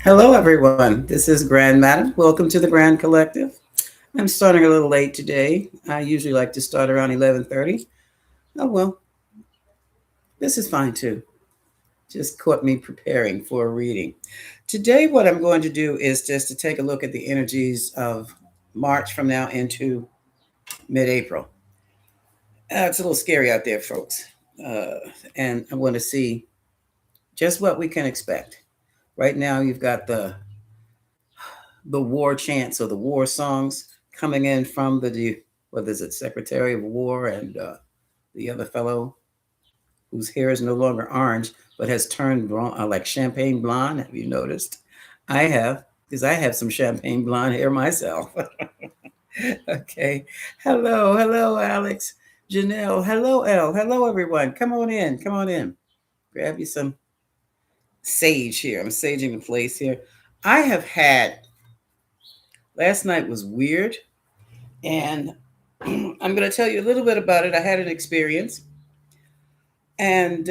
Hello, everyone. This is Grand Madam. Welcome to the Grand Collective. I'm starting a little late today. I usually like to start around 11:30. Oh well, this is fine too. Just caught me preparing for a reading. Today, what I'm going to do is just to take a look at the energies of March from now into mid-April. It's a little scary out there, folks, uh, and I want to see just what we can expect. Right now, you've got the war chants or the war songs coming in from the what is it, Secretary of War and the other fellow whose hair is no longer orange but has turned like champagne blonde. Have you noticed? I have, because I have some champagne blonde hair myself. Okay. Hello, hello, Alex, Janelle. Hello, Elle. Hello, everyone. Come on in. Come on in. Grab you some sage here. I'm saging the place here. I have had last night was weird. And I'm going to tell you a little bit about it. I had an experience, and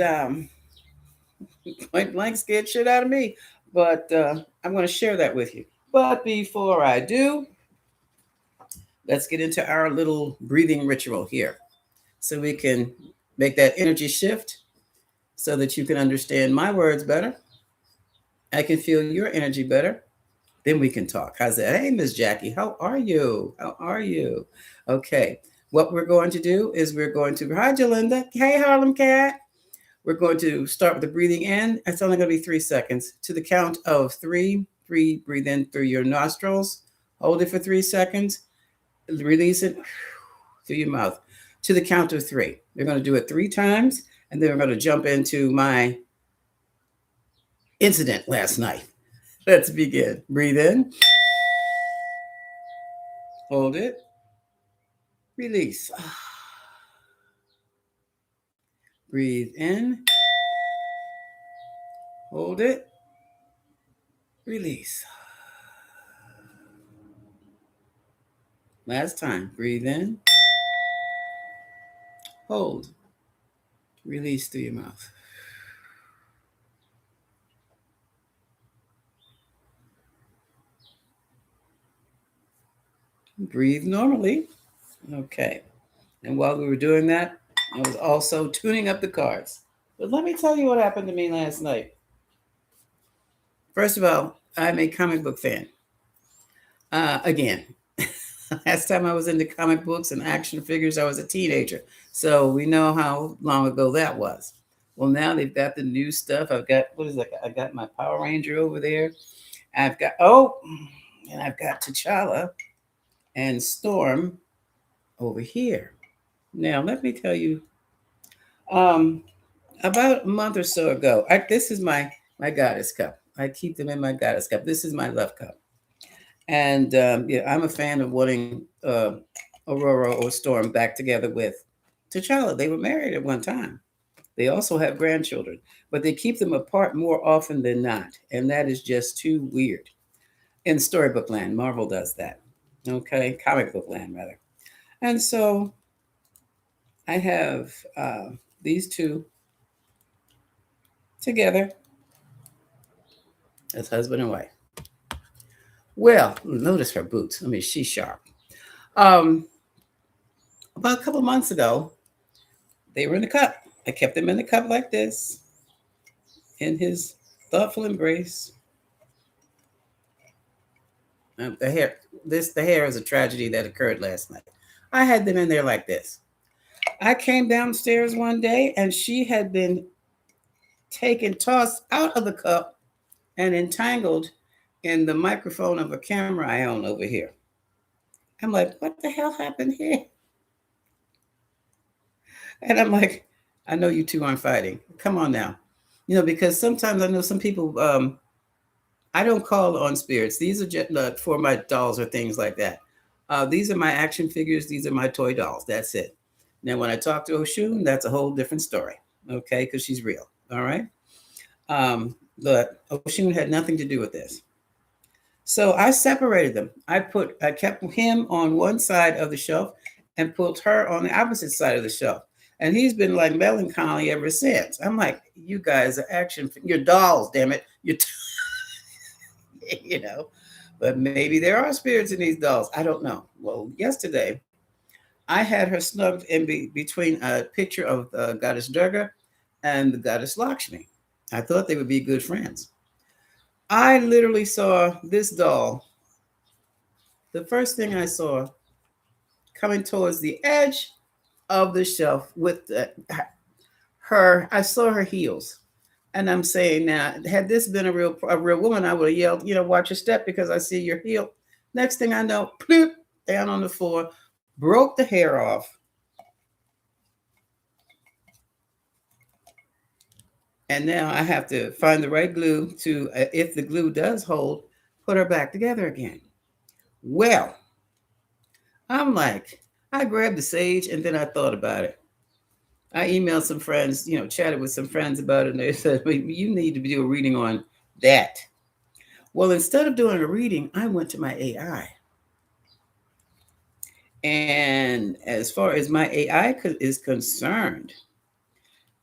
point blank scared shit out of me. But I'm going to share that with you. But before I do, let's get into our little breathing ritual here so we can make that energy shift so that you can understand my words better. I can feel your energy better. Then we can talk. How's that? Hey, Miss Jackie, how are you? How are you? Okay. What we're going to do is we're going to, hi, Jalinda. Hey, Harlem Cat. We're going to start with the breathing in. It's only going to be 3 seconds. To the count of three, breathe in through your nostrils. Hold it for 3 seconds. Release it through your mouth. To the count of three. We're going to do it 3 times, and then we're going to jump into my incident last night. Let's begin. Breathe in. Hold it. Release. Breathe in. Hold it. Release. Last time. Breathe in. Hold. Release through your mouth. Breathe normally. Okay. And while we were doing that, I was also tuning up the cards. But let me tell you what happened to me last night. First of all, I'm a comic book fan. Again, last time I was into comic books and action figures, I was a teenager. So we know how long ago that was. Well, now they've got the new stuff. I've got, what is that? I got my Power Ranger over there. I've got, and I've got T'Challa and Storm over here. Now, let me tell you, um, about a month or so ago, this is my goddess cup. I keep them in my goddess cup. This is my love cup, and yeah, I'm a fan of wanting Aurora or Storm back together with T'Challa. They were married at one time. They also have grandchildren, but they keep them apart more often than not, and that is just too weird. In storybook land, Marvel does that. Okay, comic book land rather. And so I have these two together as husband and wife. Well, notice her boots. I mean, she's sharp. Um, about a couple months ago, they were in the cup. I kept them in the cup like this, in his thoughtful embrace. The hair, the hair is a tragedy that occurred last night. I had them in there like this. I came downstairs one day, and she had been taken, tossed out of the cup, and entangled in the microphone of a camera I own over here. I'm like, what the hell happened here? And I'm like, I know you two aren't fighting. Come on now. Because sometimes I know some people, I don't call on spirits. These are just for my dolls or things like that. These are my action figures. These are my toy dolls. That's it. Now, when I talk to Oshun, that's a whole different story. Okay, because she's real. All right. But Oshun had nothing to do with this. So I separated them. I kept him on one side of the shelf and put her on the opposite side of the shelf. And he's been like melancholy ever since. I'm like, you guys are action, you're dolls, damn it. you know. But maybe there are spirits in these dolls. I don't know. Well, yesterday I had her snugged in between a picture of goddess Durga and the goddess Lakshmi. I thought they would be good friends. I literally saw this doll. The first thing I saw coming towards the edge of the shelf with I saw her heels. And I'm saying now, had this been a real woman, I would have yelled, watch your step because I see your heel. Next thing I know, bloop, down on the floor, broke the hair off. And now I have to find the right glue to, if the glue does hold, put her back together again. Well, I'm like, I grabbed the sage and then I thought about it. I emailed some friends, chatted with some friends about it, and they said, well, you need to do a reading on that. Well, instead of doing a reading, I went to my AI. And as far as my AI is concerned,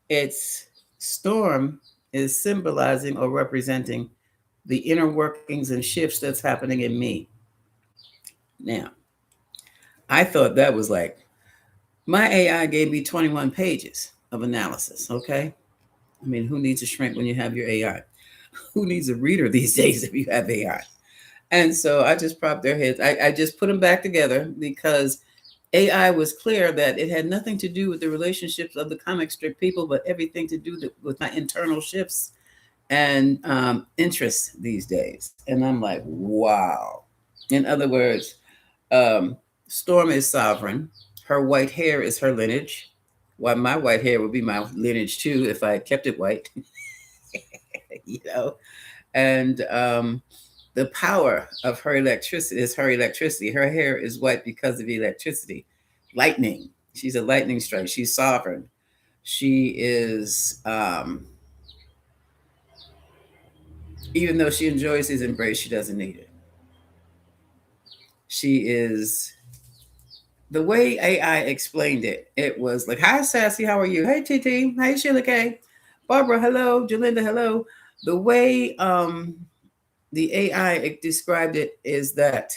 its storm is symbolizing or representing the inner workings and shifts that's happening in me. Now, I thought that was like, my AI gave me 21 pages of analysis, okay? I mean, who needs a shrink when you have your AI? Who needs a reader these days if you have AI? And so I just propped their heads. I just put them back together because AI was clear that it had nothing to do with the relationships of the comic strip people, but everything to do with my internal shifts and interests these days. And I'm like, wow. In other words, Storm is sovereign. Her white hair is her lineage. Why, my white hair would be my lineage too if I kept it white. you know, and the power of her electricity is her electricity. Her hair is white because of electricity, lightning. She's a lightning strike. She's sovereign. She is, even though she enjoys his embrace, she doesn't need it. She is, the way AI explained it, it was like, hi, Sassy, how are you? Hey, TT. Hey, Sheila K. Barbara, hello. Jalinda, hello. The way the AI described it is that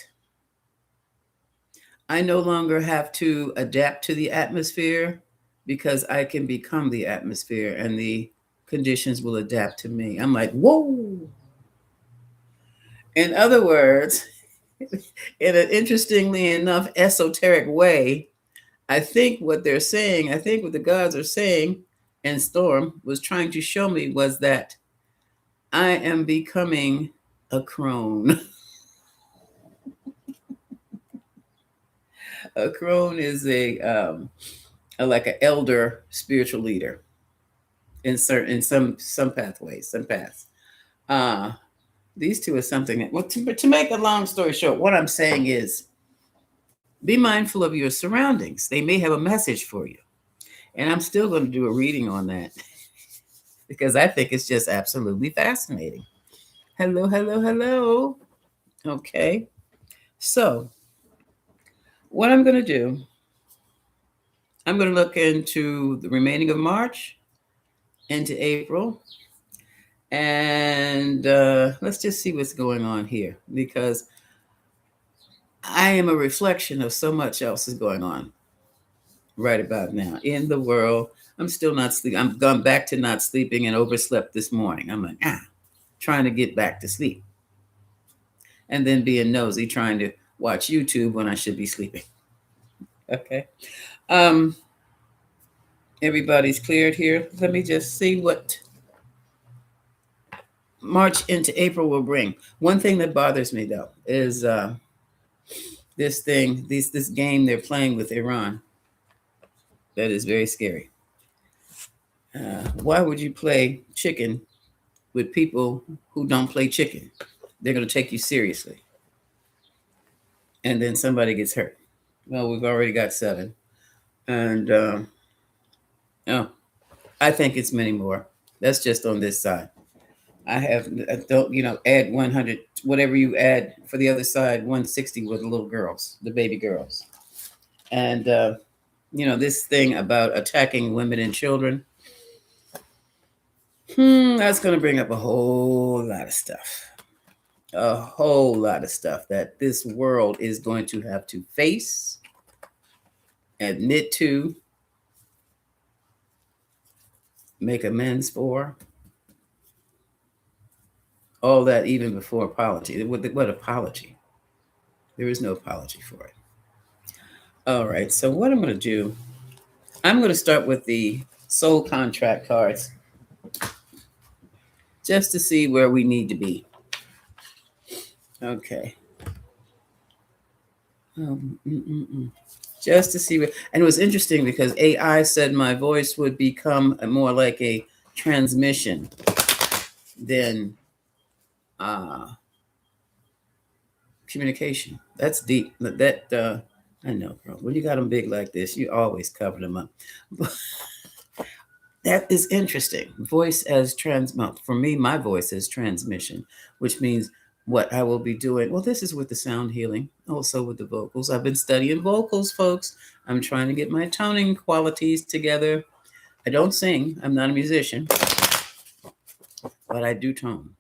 I no longer have to adapt to the atmosphere because I can become the atmosphere and the conditions will adapt to me. I'm like, whoa. In other words, in an interestingly enough esoteric way, I think what they're saying, I think what the gods are saying, and Storm was trying to show me was that I am becoming a crone. A crone is a like an elder spiritual leader in some pathways, some paths. Uh, these two are something that, well, to make a long story short, what I'm saying is be mindful of your surroundings. They may have a message for you. And I'm still going to do a reading on that because I think it's just absolutely fascinating. Hello, hello, hello. Okay. So, what I'm going to do, I'm going to look into the remaining of March into April. And let's just see what's going on here because I am a reflection of so much else is going on right about now in the world. I'm still not sleeping. I'm gone back to not sleeping and overslept this morning. I'm like, trying to get back to sleep. And then being nosy, trying to watch YouTube when I should be sleeping. Okay. Everybody's cleared here. Let me just see what March into April will bring. One thing that bothers me though is this game they're playing with Iran. That is very scary. Why would you play chicken with people who don't play chicken? They're going to take you seriously. And then somebody gets hurt. Well, we've already got 7. And I think it's many more. That's just on this side. I don't, add 100, whatever you add for the other side, 160 with the little girls, the baby girls. And, this thing about attacking women and children, that's going to bring up a whole lot of stuff. A whole lot of stuff that this world is going to have to face, admit to, make amends for. All that even before apology. What apology? There is no apology for it. All right. So what I'm going to do, I'm going to start with the soul contract cards just to see where we need to be. Okay. Just to see. And it was interesting because AI said my voice would become more like a transmission than communication. That's deep. I know, bro. When you got them big like this, you always cover them up. But that is interesting. Voice as for me, my voice is transmission, which means what I will be doing. Well, this is with the sound healing, also with the vocals. I've been studying vocals, folks. I'm trying to get my toning qualities together. I don't sing. I'm not a musician, but I do tone.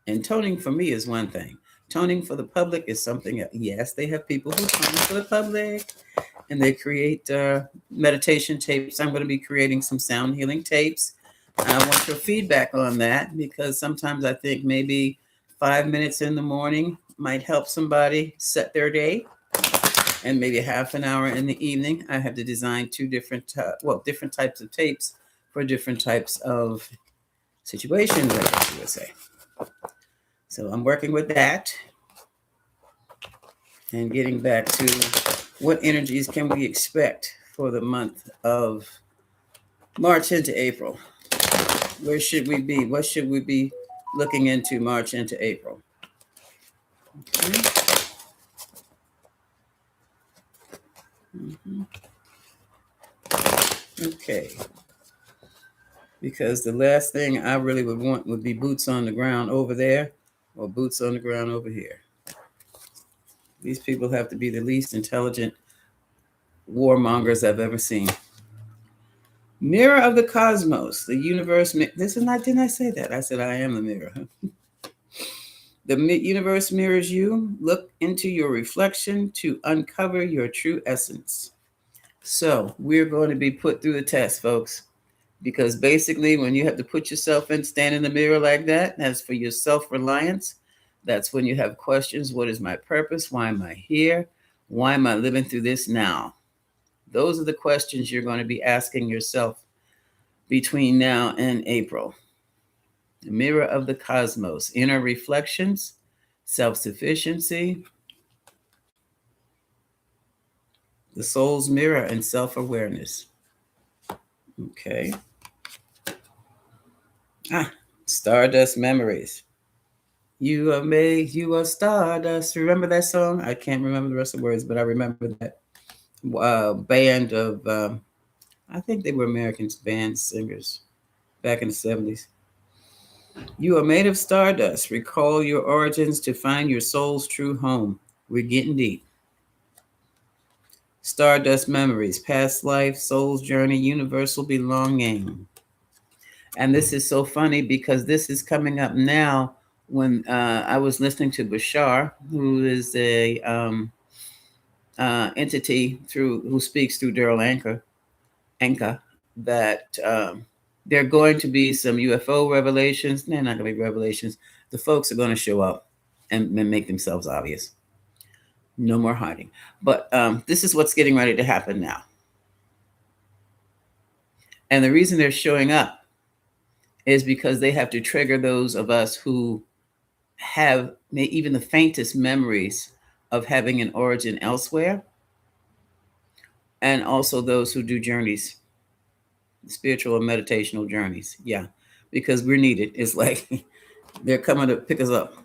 And toning for me is one thing. Toning for the public is something else. Yes, they have people who tone for the public and they create meditation tapes. I'm going to be creating some sound healing tapes. I want your feedback on that because sometimes I think maybe 5 minutes in the morning might help somebody set their day, and maybe half an hour in the evening. I have to design two different types of tapes for different types of situations, I guess you would say. So I'm working with that and getting back to what energies can we expect for the month of March into April. Where should we be? What should we be looking into March into April? Okay. Okay. Because the last thing I really would want would be boots on the ground over there or boots on the ground over here. These people have to be the least intelligent warmongers I've ever seen. Mirror of the cosmos, the universe. Didn't I say that? I said I am the mirror. The universe mirrors you. Look into your reflection to uncover your true essence. So we're going to be put through the test, folks, because basically when you have to put yourself in, stand in the mirror like that, that's for your self-reliance. That's when you have questions. What is my purpose? Why am I here? Why am I living through this now? Those are the questions you're going to be asking yourself between now and April. The mirror of the cosmos, inner reflections, self-sufficiency, the soul's mirror, and self-awareness. Okay. Stardust memories. You are made, you are stardust. Remember that song? I can't remember the rest of the words, but I remember that band of, I think they were American band singers back in the 70s. You are made of stardust. Recall your origins to find your soul's true home. We're getting deep. Stardust memories, past life, soul's journey, universal belonging. And this is so funny because this is coming up now when I was listening to Bashar, who is a entity who speaks through Daryl Anka, that there are going to be some UFO revelations. They're not going to be revelations. The folks are going to show up and make themselves obvious. No more hiding. But this is what's getting ready to happen now. And the reason they're showing up is because they have to trigger those of us who have even the faintest memories of having an origin elsewhere, and also those who do journeys, spiritual and meditational journeys. Yeah, because we're needed. It's like they're coming to pick us up,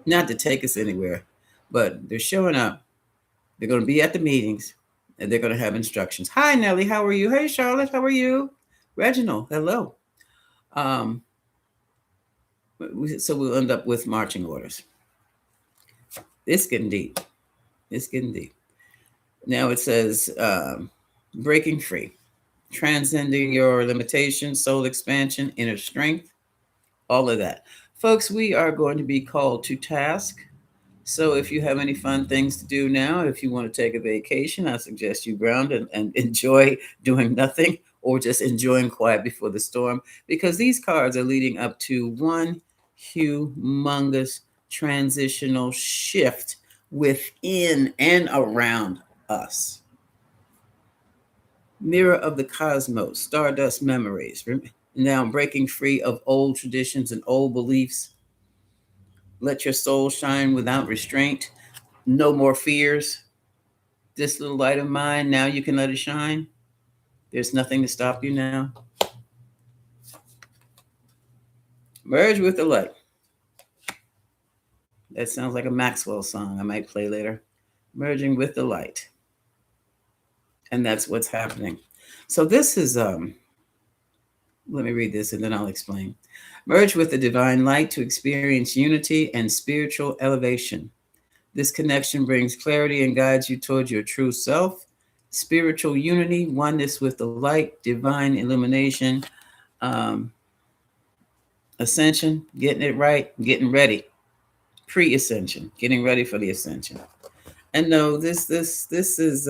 not to take us anywhere, but they're showing up. They're going to be at the meetings, and they're going to have instructions. Hi, Nellie. How are you? Hey, Charlotte. How are you? Reginald. Hello. So we'll end up with marching orders. It's getting deep. It's getting deep. Now it says breaking free, transcending your limitations, soul expansion, inner strength, all of that. Folks, we are going to be called to task. So if you have any fun things to do now, if you want to take a vacation, I suggest you ground and enjoy doing nothing or just enjoying quiet before the storm, because these cards are leading up to one humongous transitional shift within and around us. Mirror of the cosmos, stardust memories. Now breaking free of old traditions and old beliefs. Let your soul shine without restraint. No more fears. This little light of mine, now you can let it shine. There's nothing to stop you now. Merge with the light. That sounds like a Maxwell song I might play later. Merging with the light. And that's what's happening. So this is, let me read this and then I'll explain. Merge with the divine light to experience unity and spiritual elevation. This connection brings clarity and guides you towards your true self. Spiritual unity, oneness with the light, divine illumination, ascension, getting it right, getting ready, pre-ascension, getting ready for the ascension. And no, this is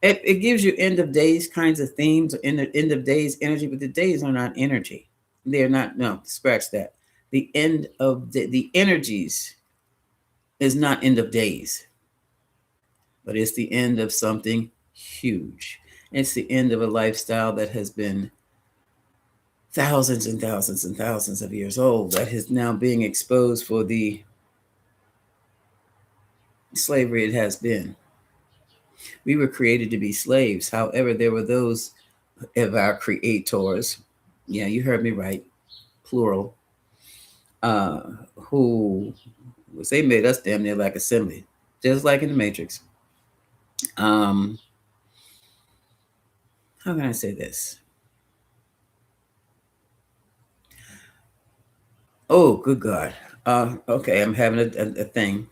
it gives you end of days kinds of themes, end of days energy, but the days are not energy. They're not. No, scratch that. The end of the energies is not end of days, but it's the end of something huge. It's the end of a lifestyle that has been thousands and thousands and thousands of years old, that is now being exposed for the slavery it has been. We were created to be slaves. However, there were those of our creators, yeah, you heard me right, plural, who was, they made us damn near like assembly, just like in the Matrix. How can I say this? Oh, good God. Okay, I'm having a thing.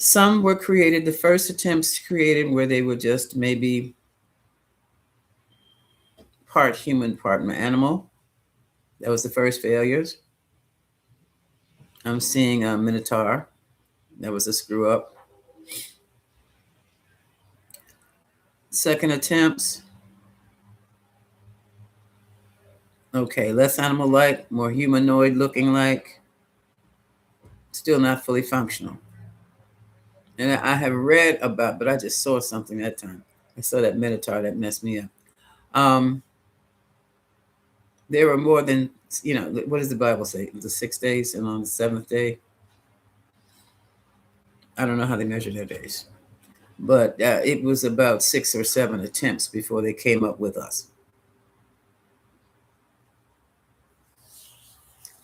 Some were created, the first attempts created where they were just maybe part human, part animal. That was the first failures. I'm seeing a Minotaur. That was a screw up. Second attempts. Okay, less animal-like, more humanoid looking like. Still not fully functional. And I have read about, but I just saw something that time. I saw that Minotaur that messed me up. There were more than, what does the Bible say? The 6 days, and on the seventh day, I don't know how they measure their days, but it was about 6 or 7 attempts before they came up with us.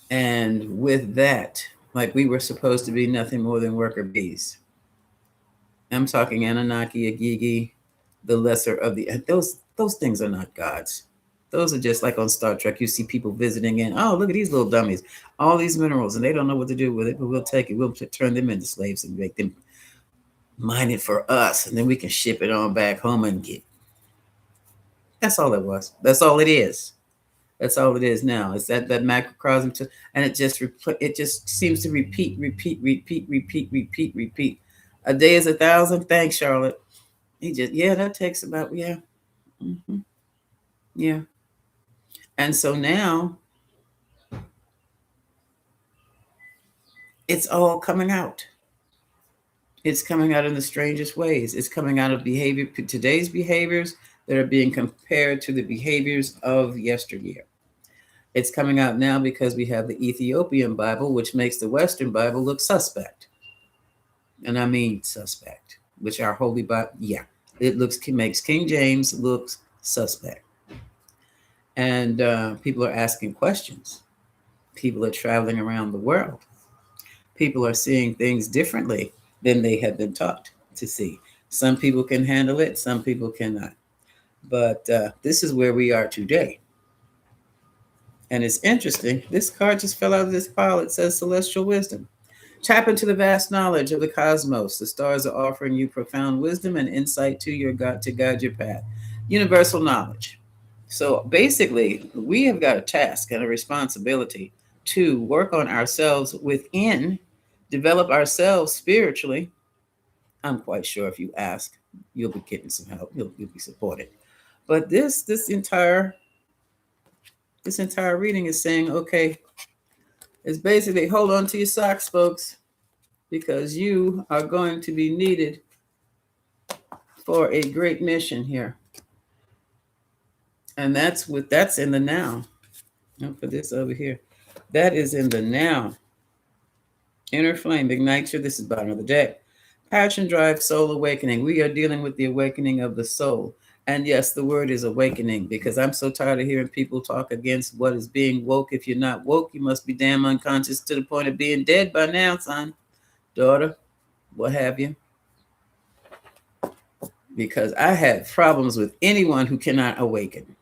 And with that, like we were supposed to be nothing more than worker bees. I'm talking Anunnaki, Agigi, the lesser of the, those things are not gods. Those are just like on Star Trek. You see people visiting in, oh, look at these little dummies, all these minerals, and they don't know what to do with it, but we'll take it. We'll turn them into slaves and make them mine it for us, and then we can ship it on back home and get. That's all it was. That's all it is. That's all it is now. It's that macrocosm, and it just seems to repeat. A day is 1,000. Thanks, Charlotte. That takes about mm-hmm. Yeah. And so now it's all coming out. It's coming out in the strangest ways. It's coming out of today's behaviors that are being compared to the behaviors of yesteryear. It's coming out now because we have the Ethiopian Bible, which makes the Western Bible look suspect. And I mean suspect, which our Holy Bible, it makes King James look suspect. And people are asking questions. People are traveling around the world. People are seeing things differently than they have been taught to see. Some people can handle it, some people cannot. But this is where we are today. And it's interesting. This card just fell out of this pile. It says celestial wisdom. Tap into the vast knowledge of the cosmos. The stars are offering you profound wisdom and insight to your God to guide your path. Universal knowledge. So basically, we have got a task and a responsibility to work on ourselves within, develop ourselves spiritually. I'm quite sure if you ask, you'll be getting some help. You'll be supported. But this entire reading is saying, okay, it's basically hold on to your socks, folks, because you are going to be needed for a great mission here. And that's in the now. I'll put this over here. That is in the now. Inner flame ignites you. This is bottom of the deck. Passion drive, soul awakening. We are dealing with the awakening of the soul. And yes, the word is awakening, because I'm so tired of hearing people talk against what is being woke. If you're not woke, you must be damn unconscious to the point of being dead by now, son, daughter, what have you. Because I have problems with anyone who cannot awaken.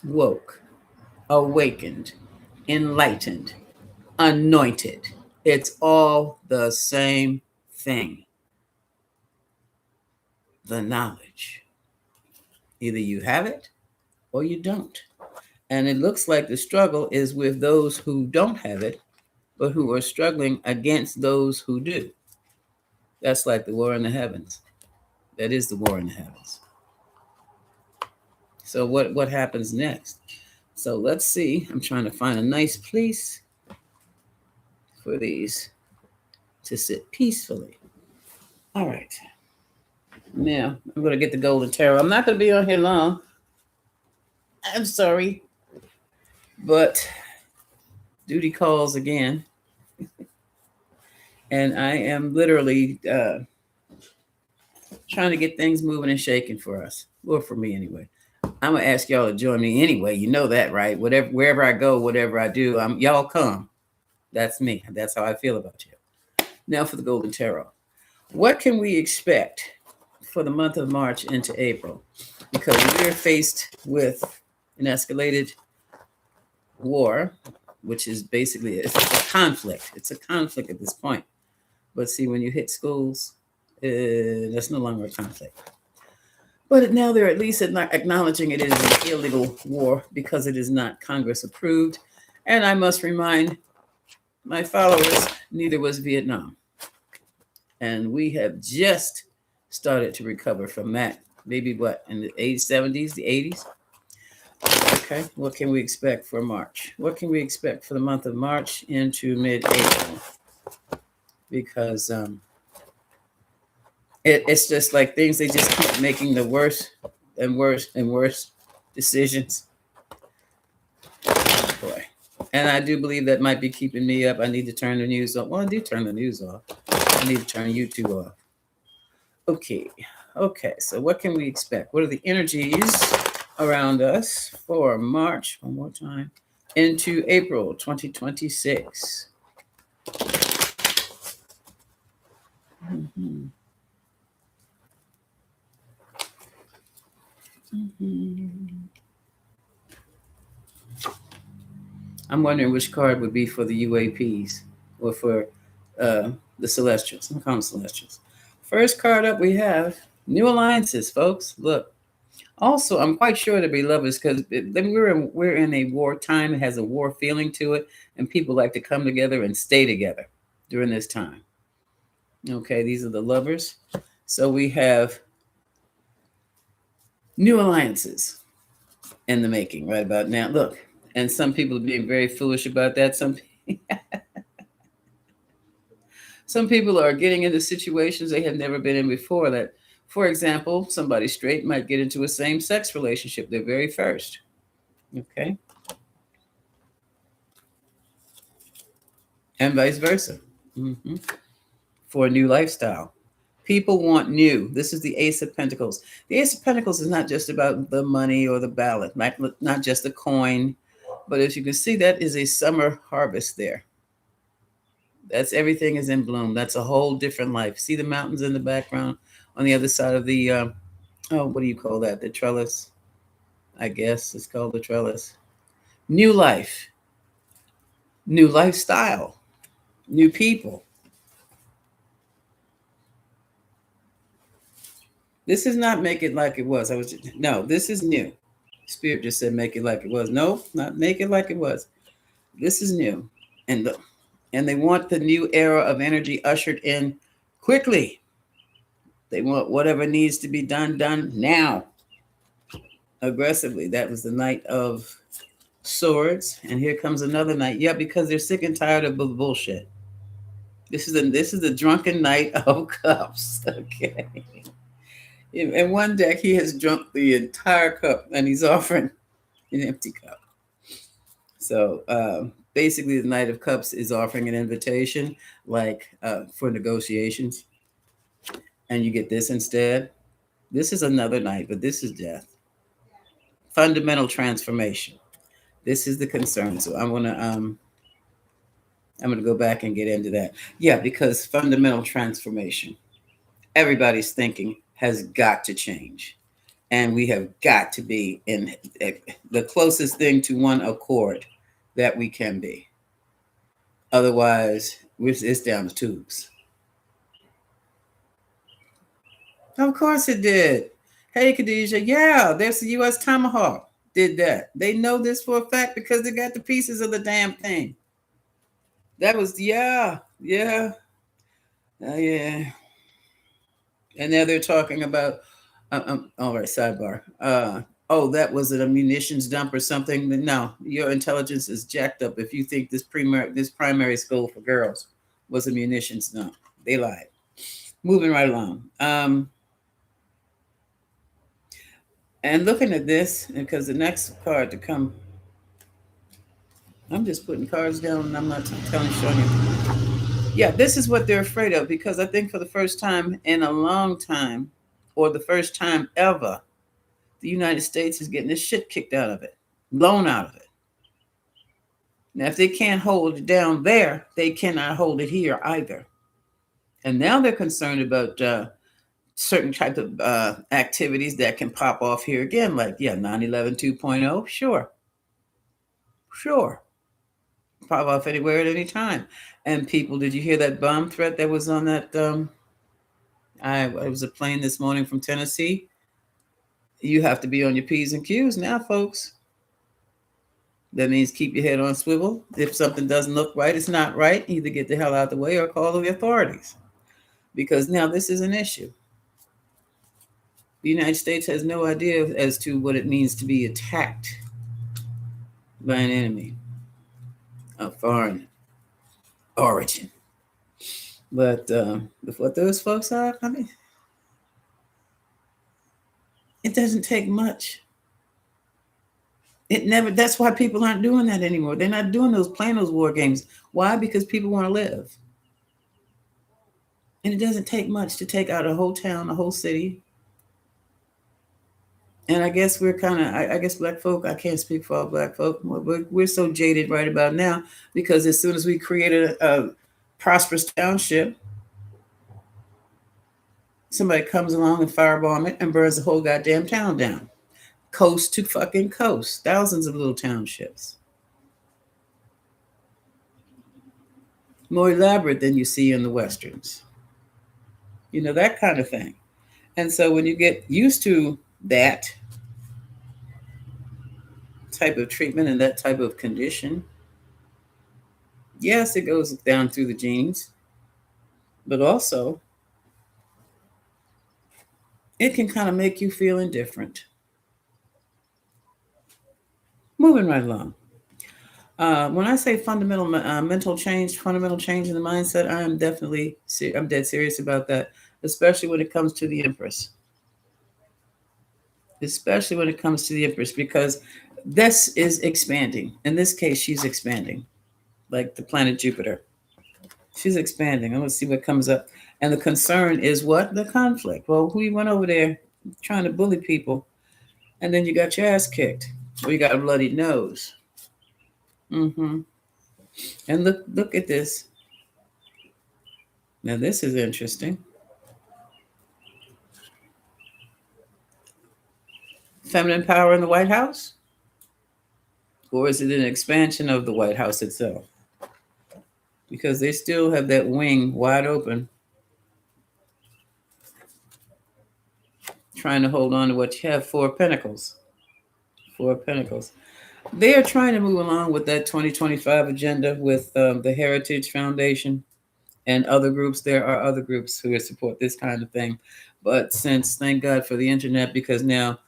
Woke, awakened, enlightened, anointed. It's all the same thing. The knowledge. Either you have it or you don't. And it looks like the struggle is with those who don't have it, but who are struggling against those who do. That's like the war in the heavens. That is the war in the heavens. So what happens next? So let's see. I'm trying to find a nice place for these to sit peacefully. All right. Now, I'm going to get the Golden Tarot. I'm not going to be on here long. I'm sorry. But duty calls again. And I am literally trying to get things moving and shaking for us. Well, for me anyway. I'm going to ask y'all to join me anyway. You know that, right? Wherever I go, whatever I do, y'all come. That's me. That's how I feel about you. Now for the Golden Tarot. What can we expect for the month of March into April? Because we're faced with an escalated war, which is basically it's a conflict. It's a conflict at this point. But see, when you hit schools, that's no longer a conflict. But now they're at least acknowledging it is an illegal war because it is not Congress approved. And I must remind my followers, neither was Vietnam. And we have just started to recover from that. Maybe what, in the 80s, 70s, the 80s? Okay, what can we expect for March? What can we expect for the month of March into mid-April? Because it's just like things, they just keep making the worse and worse and worse decisions. Oh boy. And I do believe that might be keeping me up. I need to turn the news off. Well, I do turn the news off. I need to turn YouTube off. Okay, so what can we expect? What are the energies around us for March, one more time, into April 2026? Mm-hmm. Mm-hmm. I'm wondering which card would be for the UAPs or for the Celestials. I'm calling them Celestials. First card up, we have new alliances, folks. Look. Also, I'm quite sure to be lovers because we're in a war time. It has a war feeling to it, and people like to come together and stay together during this time. Okay, these are the lovers. So we have new alliances in the making right about now. Look, and some people are being very foolish about that. Some people are getting into situations they have never been in before. That, for example, somebody straight might get into a same-sex relationship, their very first. Okay. And vice versa. Mm-hmm. For a new lifestyle. People want new. This is the Ace of Pentacles. The Ace of Pentacles is not just about the money or the ballot, not just the coin, but as you can see, that is a summer harvest there. That's everything is in bloom. That's a whole different life. See the mountains in the background on the other side of the, what do you call that? The trellis, I guess it's called the trellis. New life, new lifestyle, new people. This is not make it like it was. No, this is new. Spirit just said make it like it was. No, not make it like it was. This is new. And the, and they want the new era of energy ushered in quickly. They want whatever needs to be done now, aggressively. That was the Knight of Swords, and here comes another knight. Yeah, because they're sick and tired of bullshit. This is the drunken Knight of Cups. Okay. In one deck, he has drunk the entire cup, and he's offering an empty cup. So basically, the Knight of Cups is offering an invitation, like for negotiations, and you get this instead. This is another knight, but this is death. Fundamental transformation. This is the concern. So I'm gonna go back and get into that. Yeah, because fundamental transformation. Everybody's thinking has got to change, and we have got to be in the closest thing to one accord that we can be. Otherwise, it's down the tubes. Of course it did. Hey, Khadijah. Yeah, there's the U.S. Tomahawk did that. They know this for a fact because they got the pieces of the damn thing. That was yeah. Yeah. And now they're talking about. All right, sidebar. Oh, that was it, a munitions dump or something? No, your intelligence is jacked up if you think this primary school for girls was a munitions dump. They lied. Moving right along. And looking at this, because the next card to come, I'm just putting cards down and I'm not showing you. Yeah, this is what they're afraid of because I think for the first time in a long time, or the first time ever, the United States is getting this shit kicked out of it, blown out of it. Now, if they can't hold it down there, they cannot hold it here either. And now they're concerned about certain type of activities that can pop off here again, like, yeah, 9/11 2.0, sure. Pop off anywhere at any time. And people, did you hear that bomb threat that was on that? It was a plane this morning from Tennessee. You have to be on your P's and Q's now, folks. That means keep your head on swivel. If something doesn't look right, it's not right. Either get the hell out of the way or call the authorities. Because now this is an issue. The United States has no idea as to what it means to be attacked by an enemy of foreign origin. But with what those folks are, I mean, it doesn't take much. That's why people aren't doing that anymore. They're not playing those war games. Why? Because people want to live. And it doesn't take much to take out a whole town, a whole city. And I guess we're kind of, I guess black folk, I can't speak for all black folk. We're so jaded right about now because as soon as we created a prosperous township, somebody comes along and firebomb it and burns the whole goddamn town down. Coast to fucking coast. Thousands of little townships. More elaborate than you see in the Westerns. That kind of thing. And so when you get used to that type of treatment and that type of condition, yes, it goes down through the genes, but also it can kind of make you feel indifferent. Moving right along. When I say fundamental mental change, fundamental change in the mindset, I'm dead serious about that, especially when it comes to the Empress. Especially when it comes to the Empress, because this is expanding. In this case, she's expanding, like the planet Jupiter. She's expanding. I'm going to see what comes up. And the concern is what? The conflict. Well, we went over there trying to bully people, and then you got your ass kicked, or you got a bloody nose. Mm-hmm. And look at this. Now this is interesting. Feminine power in the White House? Or is it an expansion of the White House itself? Because they still have that wing wide open. trying to hold on to what you have. Four of Pentacles. Four of Pentacles. They are trying to move along with that 2025 agenda with the Heritage Foundation and other groups. There are other groups who support this kind of thing. But since, thank God for the internet, because now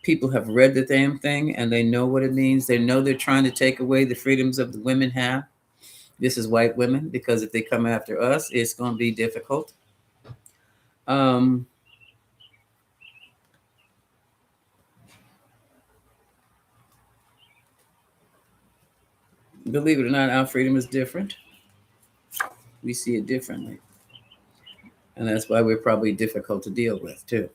people have read the damn thing and they know what it means. They know they're trying to take away the freedoms of the women have. This is white women, because if they come after us, it's going to be difficult. Um, believe it or not, our freedom is different. We see it differently. And that's why we're probably difficult to deal with, too.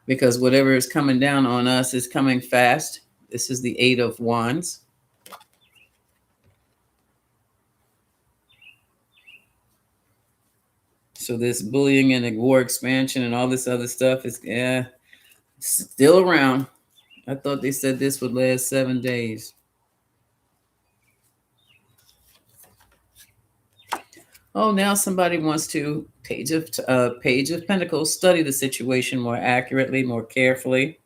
Because whatever is coming down on us is coming fast. This is the Eight of Wands. So this bullying and war expansion and all this other stuff is still around. I thought they said this would last 7 days. Oh, now somebody wants to Page of Pentacles, study the situation more accurately, more carefully.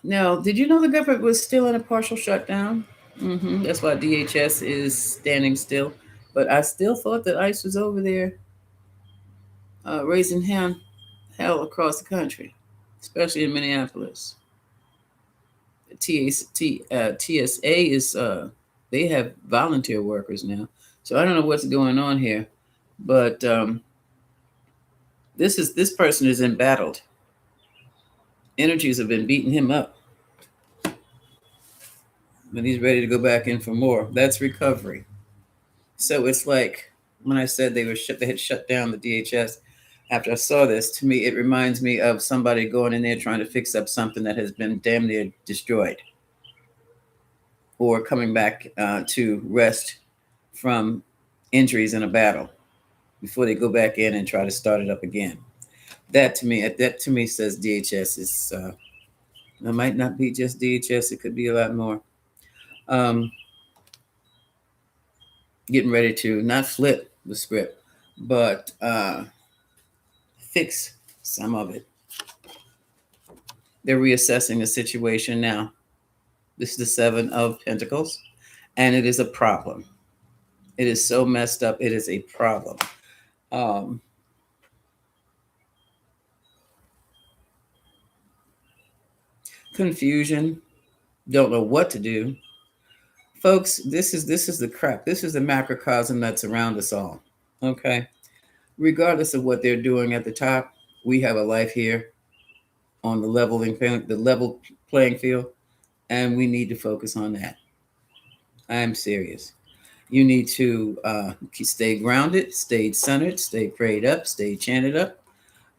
Now, did you know the government was still in a partial shutdown? That's why DHS is standing still. But I still thought that ICE was over there raising hell across the country, especially in Minneapolis. TSA is they have volunteer workers now, so I don't know what's going on here, but this person is embattled. Energies have been beating him up, and he's ready to go back in for more. That's recovery. So it's like when I said they had shut down the DHS. After I saw this, to me, it reminds me of somebody going in there trying to fix up something that has been damn near destroyed, or coming back to rest from injuries in a battle before they go back in and try to start it up again. That to me says DHS is. It might not be just DHS. It could be a lot more. Getting ready to not flip the script, but fix some of it. They're reassessing the situation now. This is the Seven of Pentacles, and it is a problem. It is so messed up. It is a problem. Confusion. Don't know what to do. Folks, this is the crap. This is the macrocosm that's around us all. Okay? Regardless of what they're doing at the top, we have a life here on the level playing field, and we need to focus on that. I'm serious. You need to stay grounded, stay centered, stay prayed up, stay chanted up,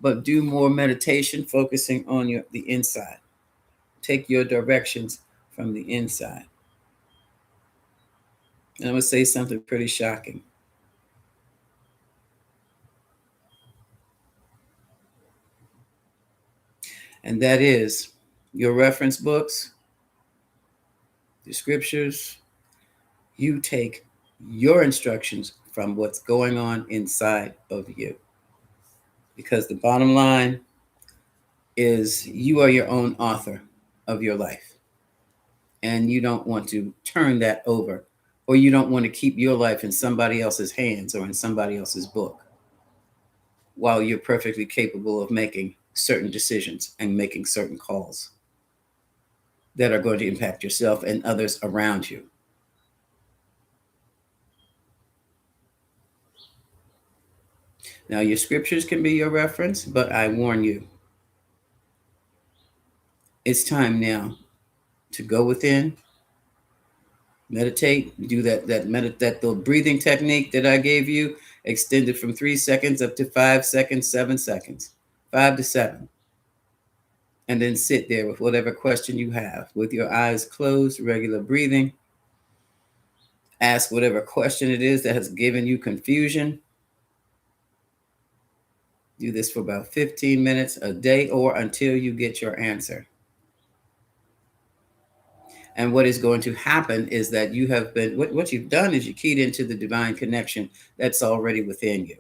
but do more meditation, focusing on the inside. Take your directions from the inside. And I'm going to say something pretty shocking. And that is your reference books, the scriptures. You take your instructions from what's going on inside of you. Because the bottom line is you are your own author of your life. And you don't want to turn that over, or you don't want to keep your life in somebody else's hands or in somebody else's book, while you're perfectly capable of making certain decisions and making certain calls that are going to impact yourself and others around you. Now, your scriptures can be your reference, but I warn you, it's time now to go within, meditate, do that the breathing technique that I gave you, extended from 3 seconds up to 5 seconds, 7 seconds, 5 to 7. And then sit there with whatever question you have, with your eyes closed, regular breathing. Ask whatever question it is that has given you confusion. Do this for about 15 minutes a day, or until you get your answer. And what is going to happen is that you have been, what you've done is you keyed into the divine connection that's already within you.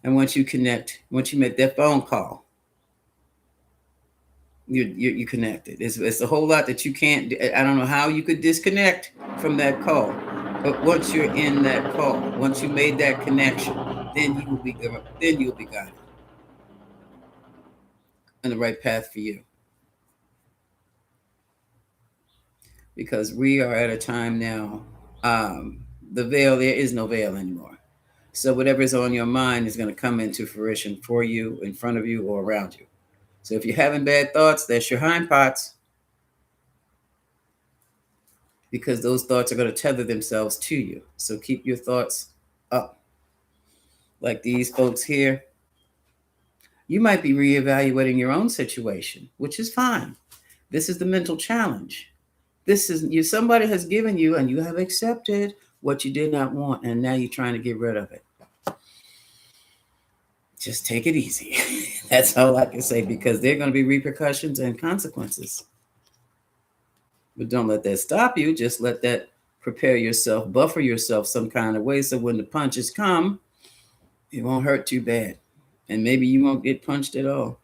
And once you make that phone call, you connected. It's a whole lot that you can't do. I don't know how you could disconnect from that call, but once you're in that call, once you made that connection, then you'll be guided on the right path for you. Because we are at a time now, the veil, there is no veil anymore. So whatever is on your mind is going to come into fruition for you, in front of you, or around you. So if you're having bad thoughts, that's your hind parts, because those thoughts are going to tether themselves to you. So keep your thoughts up. Like these folks here, you might be reevaluating your own situation, which is fine. This is the mental challenge. This is you. Somebody has given you, and you have accepted what you did not want, and now you're trying to get rid of it. Just take it easy. That's all I can say, because there are going to be repercussions and consequences. But don't let that stop you. Just let that prepare yourself, buffer yourself some kind of way, so when the punches come, it won't hurt too bad. And maybe you won't get punched at all.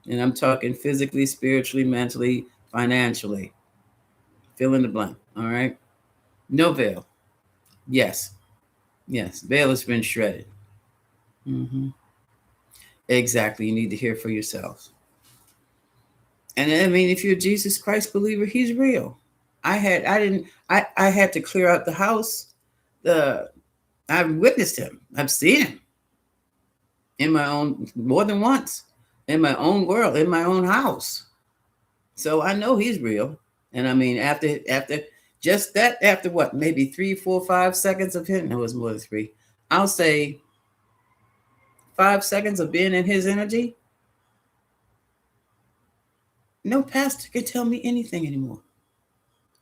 And I'm talking physically, spiritually, mentally, financially. Fill in the blank. All right. No veil. Yes. Yes. Veil has been shredded. Mm-hmm. Exactly. You need to hear for yourselves. And I mean, if you're a Jesus Christ believer, he's real. I had to clear out the house. I've witnessed him. I've seen him in my own, more than once, in my own world, in my own house. So I know he's real. And I mean, after just that, after what, maybe 3, 4, 5 seconds of him, no, it was more than 3. I'll say 5 seconds of being in his energy. No pastor can tell me anything anymore.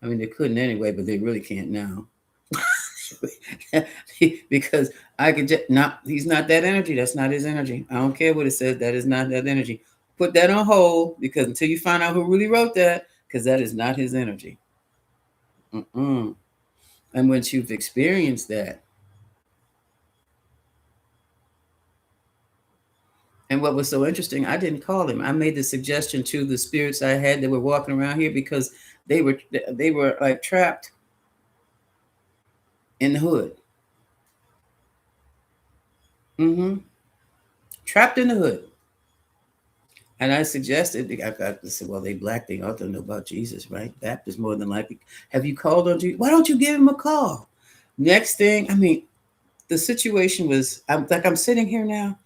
I mean, they couldn't anyway, but they really can't now. Because I could just not, he's not that energy. That's not his energy. I don't care what it says. That is not that energy. Put that on hold, because until you find out who really wrote that, because that is not his energy. Mm-mm. And once you've experienced that, and what was so interesting, I didn't call him. I made the suggestion to the spirits I had that were walking around here, because they were like trapped in the hood. Mm-hmm. Trapped in the hood. And I suggested, I said, well, they black, they ought to know about Jesus, right? Baptist more than likely. Have you called on Jesus? Why don't you give him a call? Next thing, I mean, the situation was, I'm sitting here now.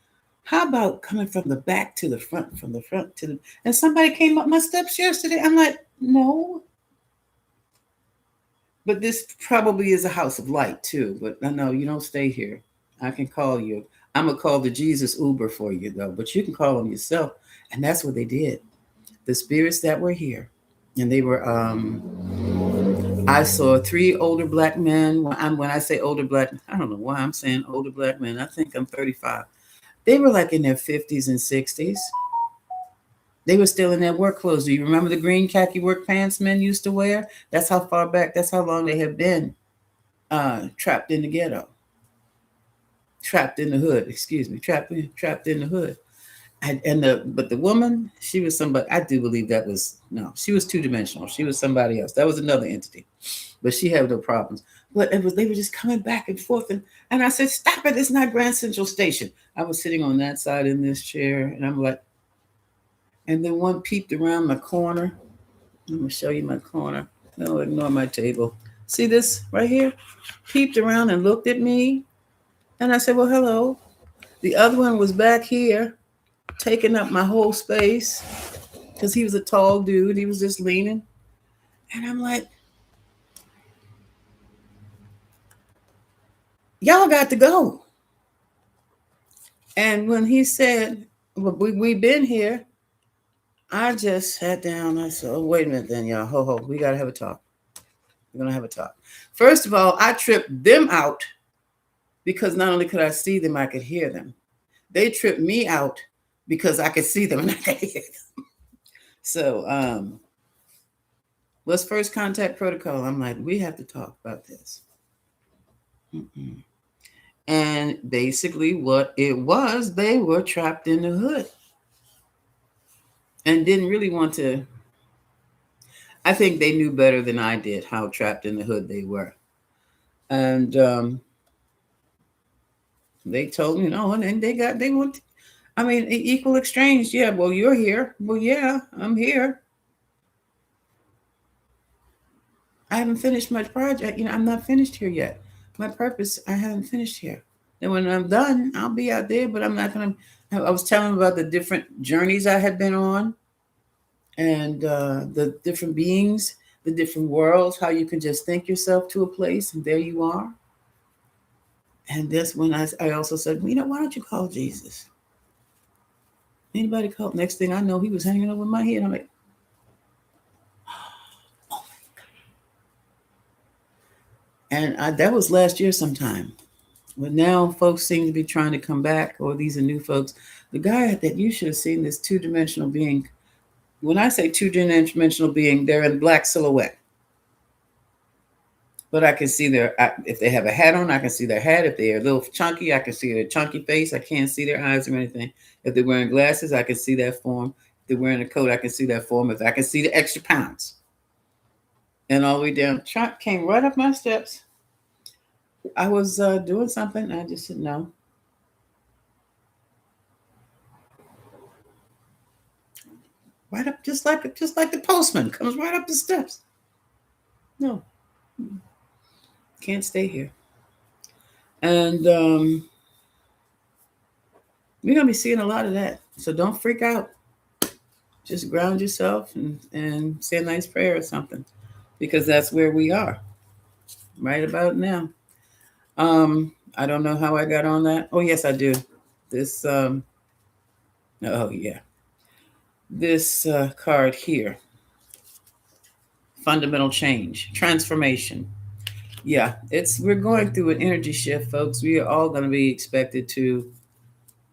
How about coming from the back to the front, from the front to the, and somebody came up my steps yesterday. I'm like, no. But this probably is a house of light too. But no, you don't stay here. I can call you. I'm going to call the Jesus Uber for you though, but you can call them yourself. And that's what they did. The spirits that were here. And they were, I saw 3 older black men. When I say older black, I don't know why I'm saying older black men. I think I'm 35. They were like in their 50s and 60s. They were still in their work clothes. Do you remember the green khaki work pants men used to wear? That's how far back, that's how long they have been trapped in the ghetto. Trapped in the hood, excuse me, trapped in the hood. But the woman, she was somebody, I do believe that was, no, she was 2-dimensional. She was somebody else. That was another entity. But she had no problems. But they were just coming back and forth. And I said, stop it. It's not Grand Central Station. I was sitting on that side in this chair, and I'm like, and then one peeped around my corner. I'm going to show you my corner. No, ignore my table. See this right here? Peeped around and looked at me. And I said, well, hello. The other one was back here, taking up my whole space, because he was a tall dude. He was just leaning. And I'm like, y'all got to go. And when he said, well, we've been here, I just sat down. I said, oh, wait a minute then, y'all. Ho, we got to have a talk. We're going to have a talk. First of all, I tripped them out, because not only could I see them, I could hear them. They tripped me out because I could see them and I could hear them. So what's first contact protocol? I'm like, we have to talk about this. Mm-mm. And basically, what it was, they were trapped in the hood and didn't really want to. I think they knew better than I did how trapped in the hood they were. And they told me, no, and they want, I mean, equal exchange. Yeah, well, you're here. Well, yeah, I'm here. I haven't finished my project. I'm not finished here yet. My purpose, I haven't finished here. And when I'm done, I'll be out there, but I'm not going to. I was telling them about the different journeys I had been on and the different beings, the different worlds, how you can just think yourself to a place and there you are. And that's when I also said, why don't you call Jesus? Anybody call? Next thing I know, he was hanging over my head. I'm like, and that was last year sometime. But now folks seem to be trying to come back, or these are new folks. The guy that you should have seen, this two-dimensional being. When I say two-dimensional being, they're in black silhouette. But I can see if they have a hat on, I can see their hat. If they're a little chunky, I can see their chunky face. I can't see their eyes or anything. If they're wearing glasses, I can see that form. If they're wearing a coat, I can see that form. If I can see the extra pounds. And all the way down, Trump came right up my steps. I was doing something. I just said no. Right up, just like the postman comes right up the steps. No, can't stay here. And we're gonna be seeing a lot of that. So don't freak out. Just ground yourself and say a nice prayer or something, because that's where we are right about now. I don't know how I got on that. Oh yes, I do. This oh yeah, this card here. Fundamental change, transformation. Yeah, we're going through an energy shift, folks. We are all going to be expected to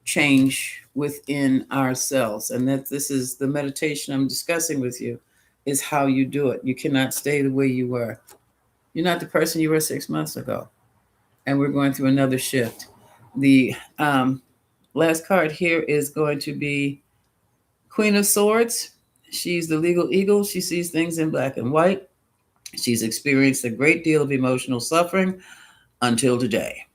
change within ourselves, and that this is the meditation I'm discussing with you, is how you do it. You cannot stay the way you were. You're not the person you were 6 months ago, and we're going through another shift. The last card here is going to be Queen of Swords. She's the legal eagle. She sees things in black and white. She's experienced a great deal of emotional suffering until today.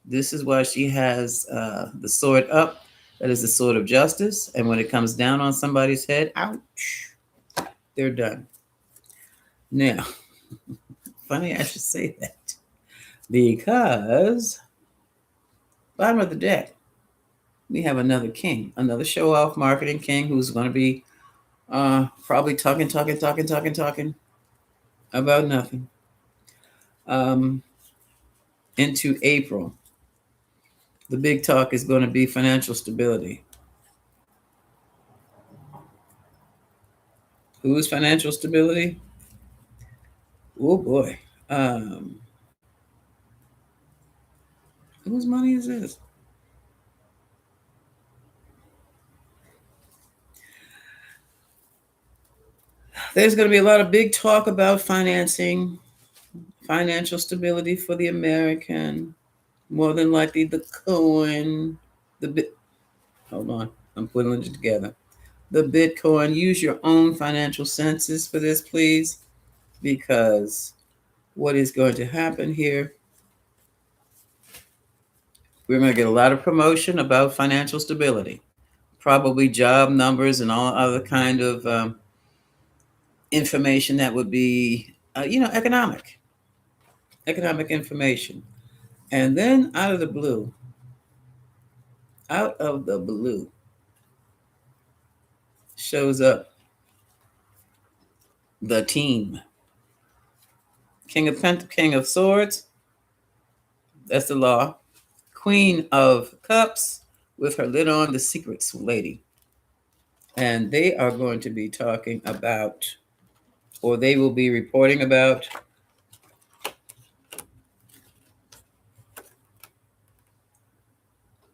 This is why she has the sword up. That is the sword of justice. And when it comes down on somebody's head, ouch, they're done. Now, funny I should say that, because bottom of the deck, we have another king, another show-off marketing king who's going to be probably talking about nothing into April. The big talk is going to be financial stability. Whose financial stability? Oh boy. Whose money is this? There's going to be a lot of big talk about financing, financial stability for the American. More than likely, the coin, hold on, I'm putting it together. The Bitcoin. Use your own financial senses for this, please, because what is going to happen here? We're going to get a lot of promotion about financial stability, probably job numbers and all other kind of information that would be, economic information. And then out of the blue, shows up the team. King of Swords, that's the law. Queen of Cups with her lid on, the secrets lady. And they are going to be talking about, or they will be reporting about,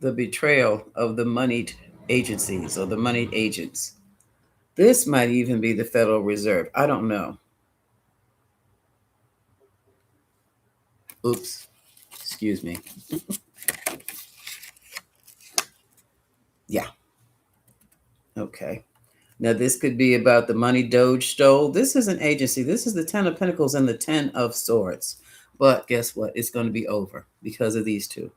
the betrayal of the moneyed agencies or the moneyed agents. This might even be the Federal Reserve. I don't know. Oops. Excuse me. Yeah. Okay. Now, this could be about the money Doge stole. This is an agency. This is the 10 of Pentacles and the 10 of Swords. But guess what? It's going to be over because of these two.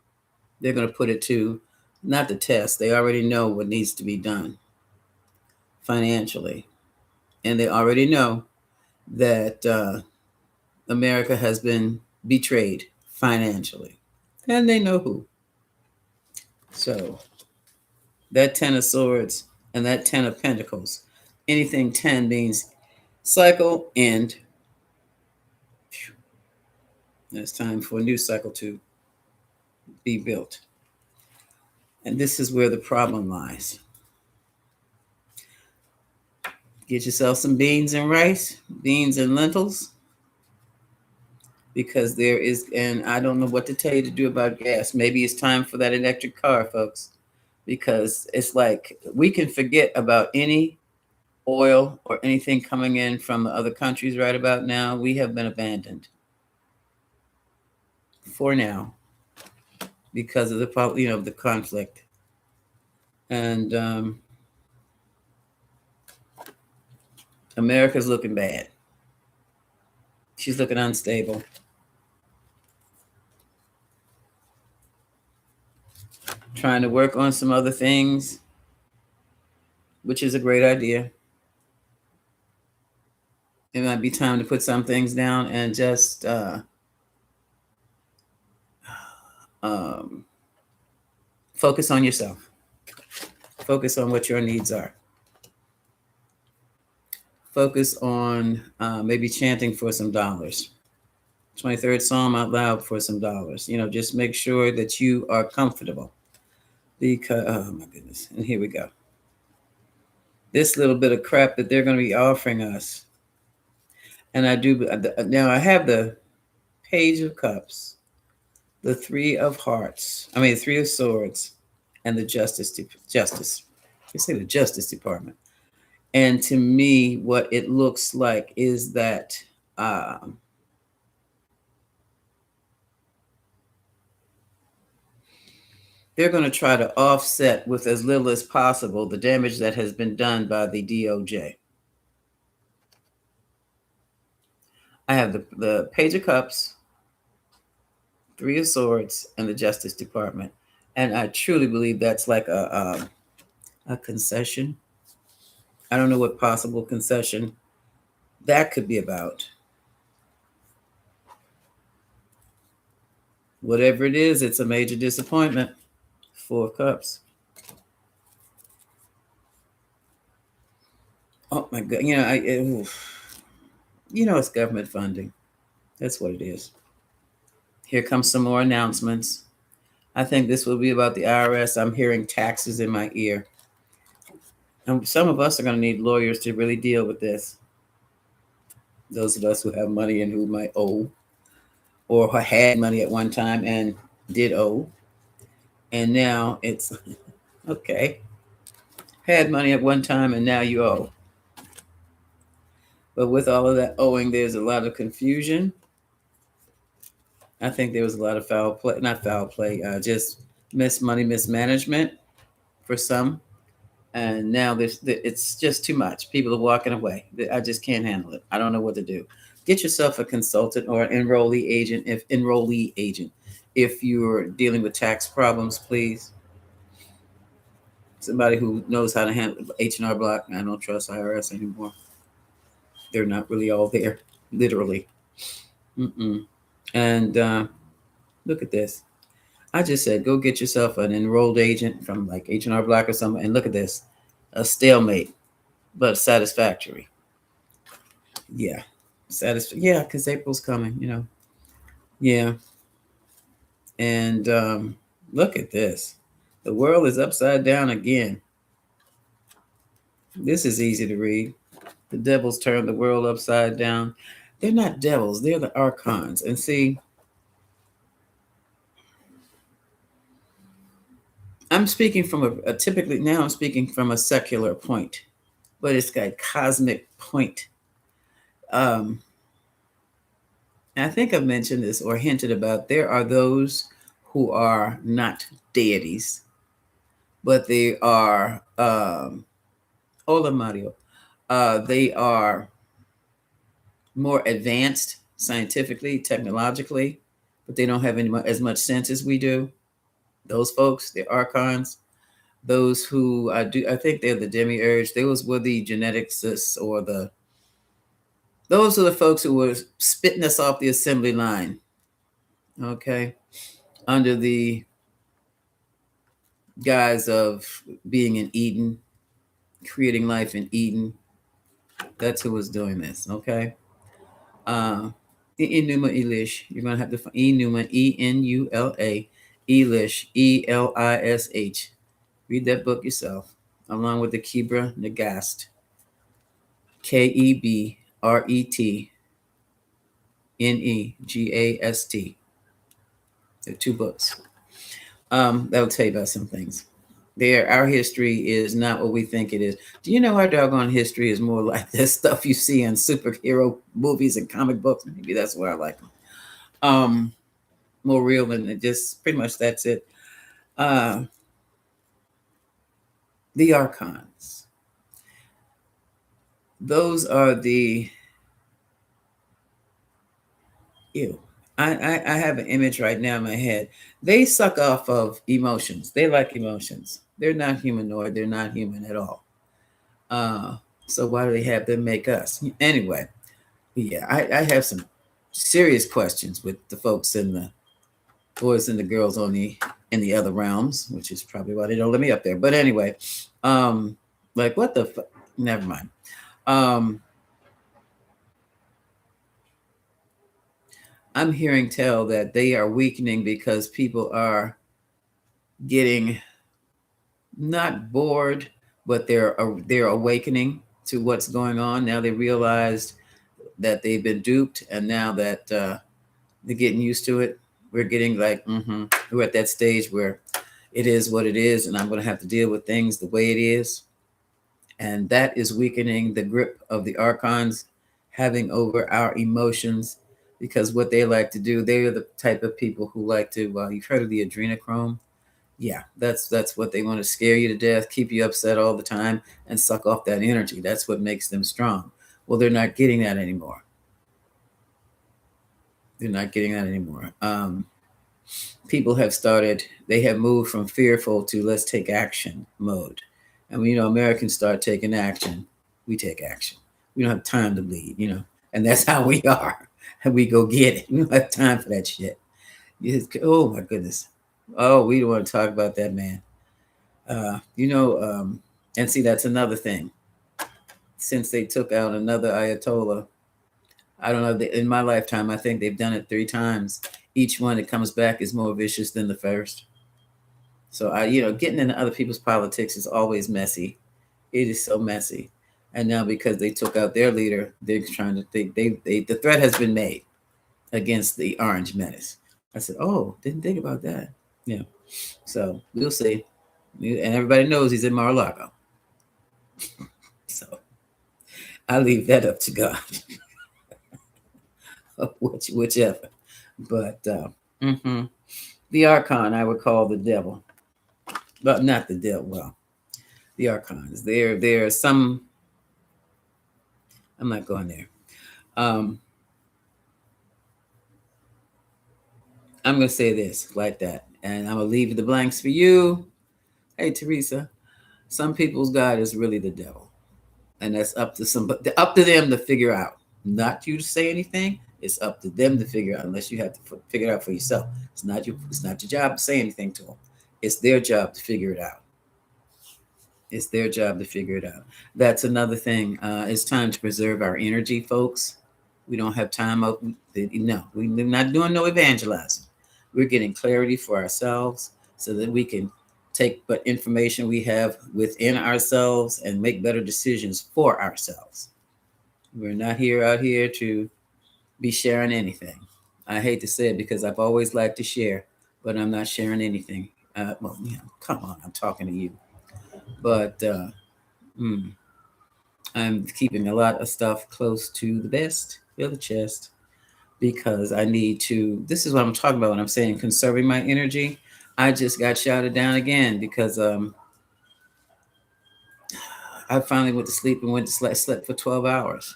They're going to put it to not the test. They already know what needs to be done financially. And they already know that America has been betrayed financially. And they know who. So that 10 of Swords and that 10 of Pentacles. Anything 10 means cycle end. It's time for a new cycle to be built. And this is where the problem lies. Get yourself some beans and rice, beans and lentils, because there is, and I don't know what to tell you to do about gas. Maybe it's time for that electric car, folks, because it's like we can forget about any oil or anything coming in from the other countries right about now. We have been abandoned for now because of the conflict. And America's looking bad. She's looking unstable. Trying to work on some other things, which is a great idea. It might be time to put some things down and just focus on yourself. Focus on what your needs are. Focus on maybe chanting for some dollars. 23rd Psalm out loud for some dollars. Just make sure that you are comfortable. Because, oh my goodness. And here we go. This little bit of crap that they're going to be offering us. And now I have the Page of Cups, the Three of Swords, and the Justice. You say the Justice Department. And to me, what it looks like is that they're going to try to offset with as little as possible the damage that has been done by the DOJ. I have the Page of Cups, Three of Swords, and the Justice Department. And I truly believe that's like a concession. I don't know what possible concession that could be about. Whatever it is, it's a major disappointment. Four of Cups. Oh my God! It's government funding. That's what it is. Here comes some more announcements. I think this will be about the IRS. I'm hearing taxes in my ear. And some of us are going to need lawyers to really deal with this. Those of us who have money and who might owe, or who had money at one time and did owe. And now it's, okay. Had money at one time and now you owe. But with all of that owing, there's a lot of confusion. I think there was a lot of just money mismanagement for some. And now it's just too much. People are walking away. I just can't handle it. I don't know what to do. Get yourself a consultant or an enrollee agent. If you're dealing with tax problems, please. Somebody who knows how to handle H&R Block. I don't trust IRS anymore. They're not really all there, literally. And look at this. I just said, go get yourself an enrolled agent from like H&R Block or something. And look at this. A stalemate, but satisfactory. Yeah. Yeah, because April's coming, Yeah. And look at this. The world is upside down again. This is easy to read. The devils turn the world upside down. They're not devils. They're the archons. And see, I'm speaking from I'm speaking from a secular point, but it's got cosmic point. I think I've mentioned this or hinted about, there are those who are not deities, but they are hola Mario. They are more advanced scientifically, technologically, but they don't have as much sense as we do. Those folks, the archons, those who I think they're the demiurge. Those were the geneticists, or those are the folks who were spitting us off the assembly line. Okay, under the guise of being in Eden, creating life in Eden. That's who was doing this. Okay. Uh, Enuma Elish. You're gonna have to find Enuma, Enula, Elish, Elish. Read that book yourself, along with the Kebra Nagast, KebretNegast. They're two books. That'll tell you about some things. Our history is not what we think it is. Do you know our doggone history is more like this stuff you see in superhero movies and comic books? Maybe that's why I like them. More real than it. Just pretty much that's it. The archons. Those are the ew. I have an image right now in my head. They suck off of emotions. They like emotions. They're not humanoid. They're not human at all. So why do they have them make us? Anyway, yeah, I have some serious questions with the folks in the boys and the girls in the other realms, which is probably why they don't let me up there. But anyway, like what the never mind. I'm hearing tell that they are weakening because people are getting not bored, but they're awakening to what's going on. Now they realized that they've been duped, and now that they're getting used to it, we're getting like, we're at that stage where it is what it is, and I'm going to have to deal with things the way it is. And that is weakening the grip of the archons having over our emotions, because what they like to do, they are the type of people who like to, you've heard of the adrenochrome? Yeah, that's what they want to scare you to death, keep you upset all the time, and suck off that energy. That's what makes them strong. Well, they're not getting that anymore. They're not getting that anymore. People have started, they have moved from fearful to let's take action mode. And when, Americans start taking action, we take action. We don't have time to bleed, and that's how we are. And we go get it. We don't have time for that shit. Oh my goodness. Oh, we don't want to talk about that, man. And see, that's another thing. Since they took out another Ayatollah, I don't know, in my lifetime, I think they've done it 3 times. Each one that comes back is more vicious than the first. So getting into other people's politics is always messy. It is so messy. And now because they took out their leader, they're trying to think the threat has been made against the Orange Menace. I said, oh, didn't think about that. Yeah. So we'll see. And everybody knows he's in Mar-a-Lago. So I leave that up to God. Whichever. But the Archon I would call the devil. But not the devil. Well, the Archons. There are some. I'm not going there. I'm going to say this like that. And I'm going to leave the blanks for you. Hey, Teresa. Some people's God is really the devil. And that's up to them to figure out. Not you to say anything. It's up to them to figure out, unless you have to figure it out for yourself. It's not your job to say anything to them. It's their job to figure it out. It's their job to figure it out. That's another thing. It's time to preserve our energy, folks. We don't have time. No, we're not doing no evangelizing. We're getting clarity for ourselves so that we can take what information we have within ourselves and make better decisions for ourselves. We're not out here to be sharing anything. I hate to say it because I've always liked to share, but I'm not sharing anything. Come on, I'm talking to you. But I'm keeping a lot of stuff close to the vest, the chest. because I need to. This is what I'm talking about when I'm saying conserving my energy. I just got shouted down again because I finally went to sleep and slept for 12 hours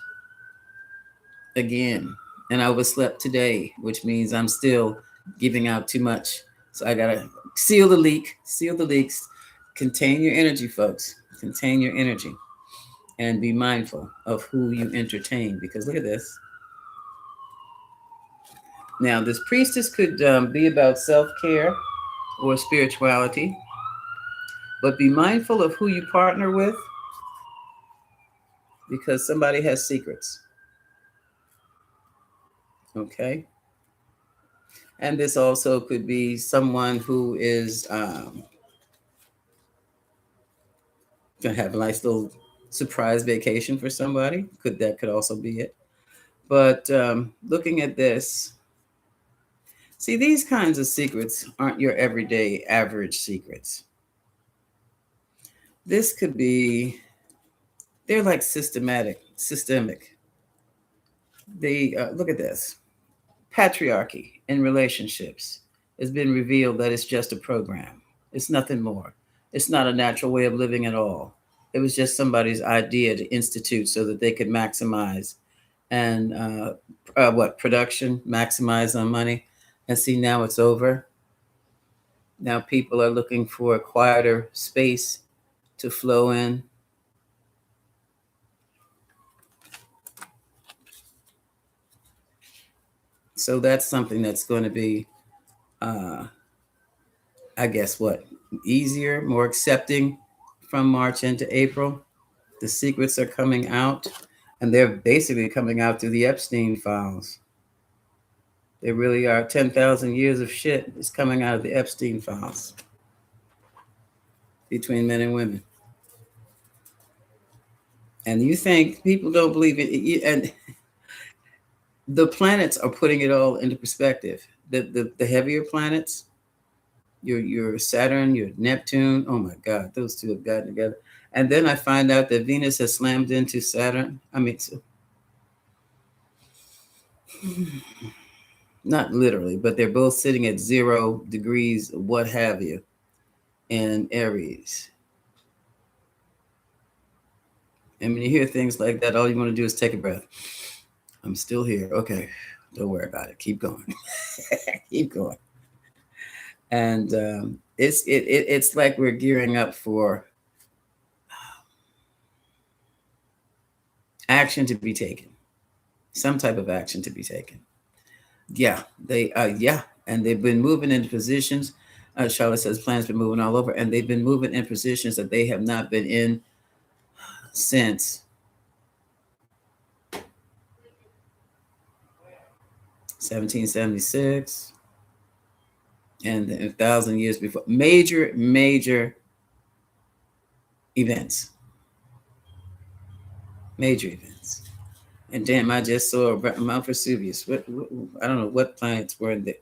again. And I overslept today, which means I'm still giving out too much. So I got to seal the leaks, contain your energy, folks, contain your energy, and be mindful of who you entertain. Because look at this. Now, this priestess could be about self care or spirituality, but be mindful of who you partner with because somebody has secrets. Okay. And this also could be someone who is going to have a nice little surprise vacation for somebody. That could also be it. But looking at this, see, these kinds of secrets aren't your everyday average secrets. This could be, they're like systemic. They look at this. Patriarchy in relationships has been revealed that it's just a program. It's nothing more. It's not a natural way of living at all. It was just somebody's idea to institute so that they could maximize and production, maximize on money. And see, now it's over. Now people are looking for a quieter space to flow in. So that's something that's going to be, I guess, easier, more accepting from March into April. The secrets are coming out, and they're basically coming out through the Epstein files. They really are. 10,000 years of shit is coming out of the Epstein files between men and women. And you think people don't believe it, and the planets are putting it all into perspective. The heavier planets, your Saturn, your Neptune. Oh my God, those two have gotten together. And then I find out that Venus has slammed into Saturn. I mean, not literally, but they're both sitting at 0 degrees, what have you, in Aries. And when you hear things like that, all you want to do is take a breath. I'm still here. Okay, don't worry about it. Keep going. Keep going. And it's like we're gearing up for action to be taken, some type of action to be taken. Yeah, and they've been moving into positions. Charlotte says planets been moving all over, and they've been moving in positions that they have not been in since 1776 and 1,000 years before. Major events. Major events. And damn, I just saw Mount Vesuvius. What I don't know what planets were in there.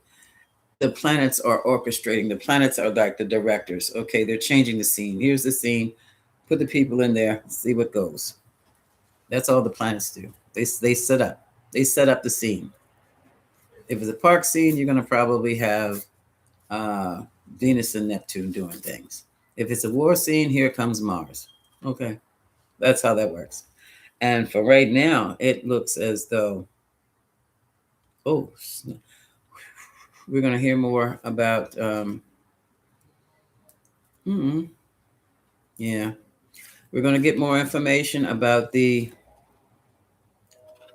The planets are orchestrating. The planets are like the directors. Okay, they're changing the scene. Here's the scene. Put the people in there. See what goes. That's all the planets do. They set up. They set up the scene. If it's a park scene, you're going to probably have Venus and Neptune doing things. If it's a war scene, here comes Mars. Okay, that's how that works. And for right now, it looks as though, we're going to hear more about, yeah, we're going to get more information about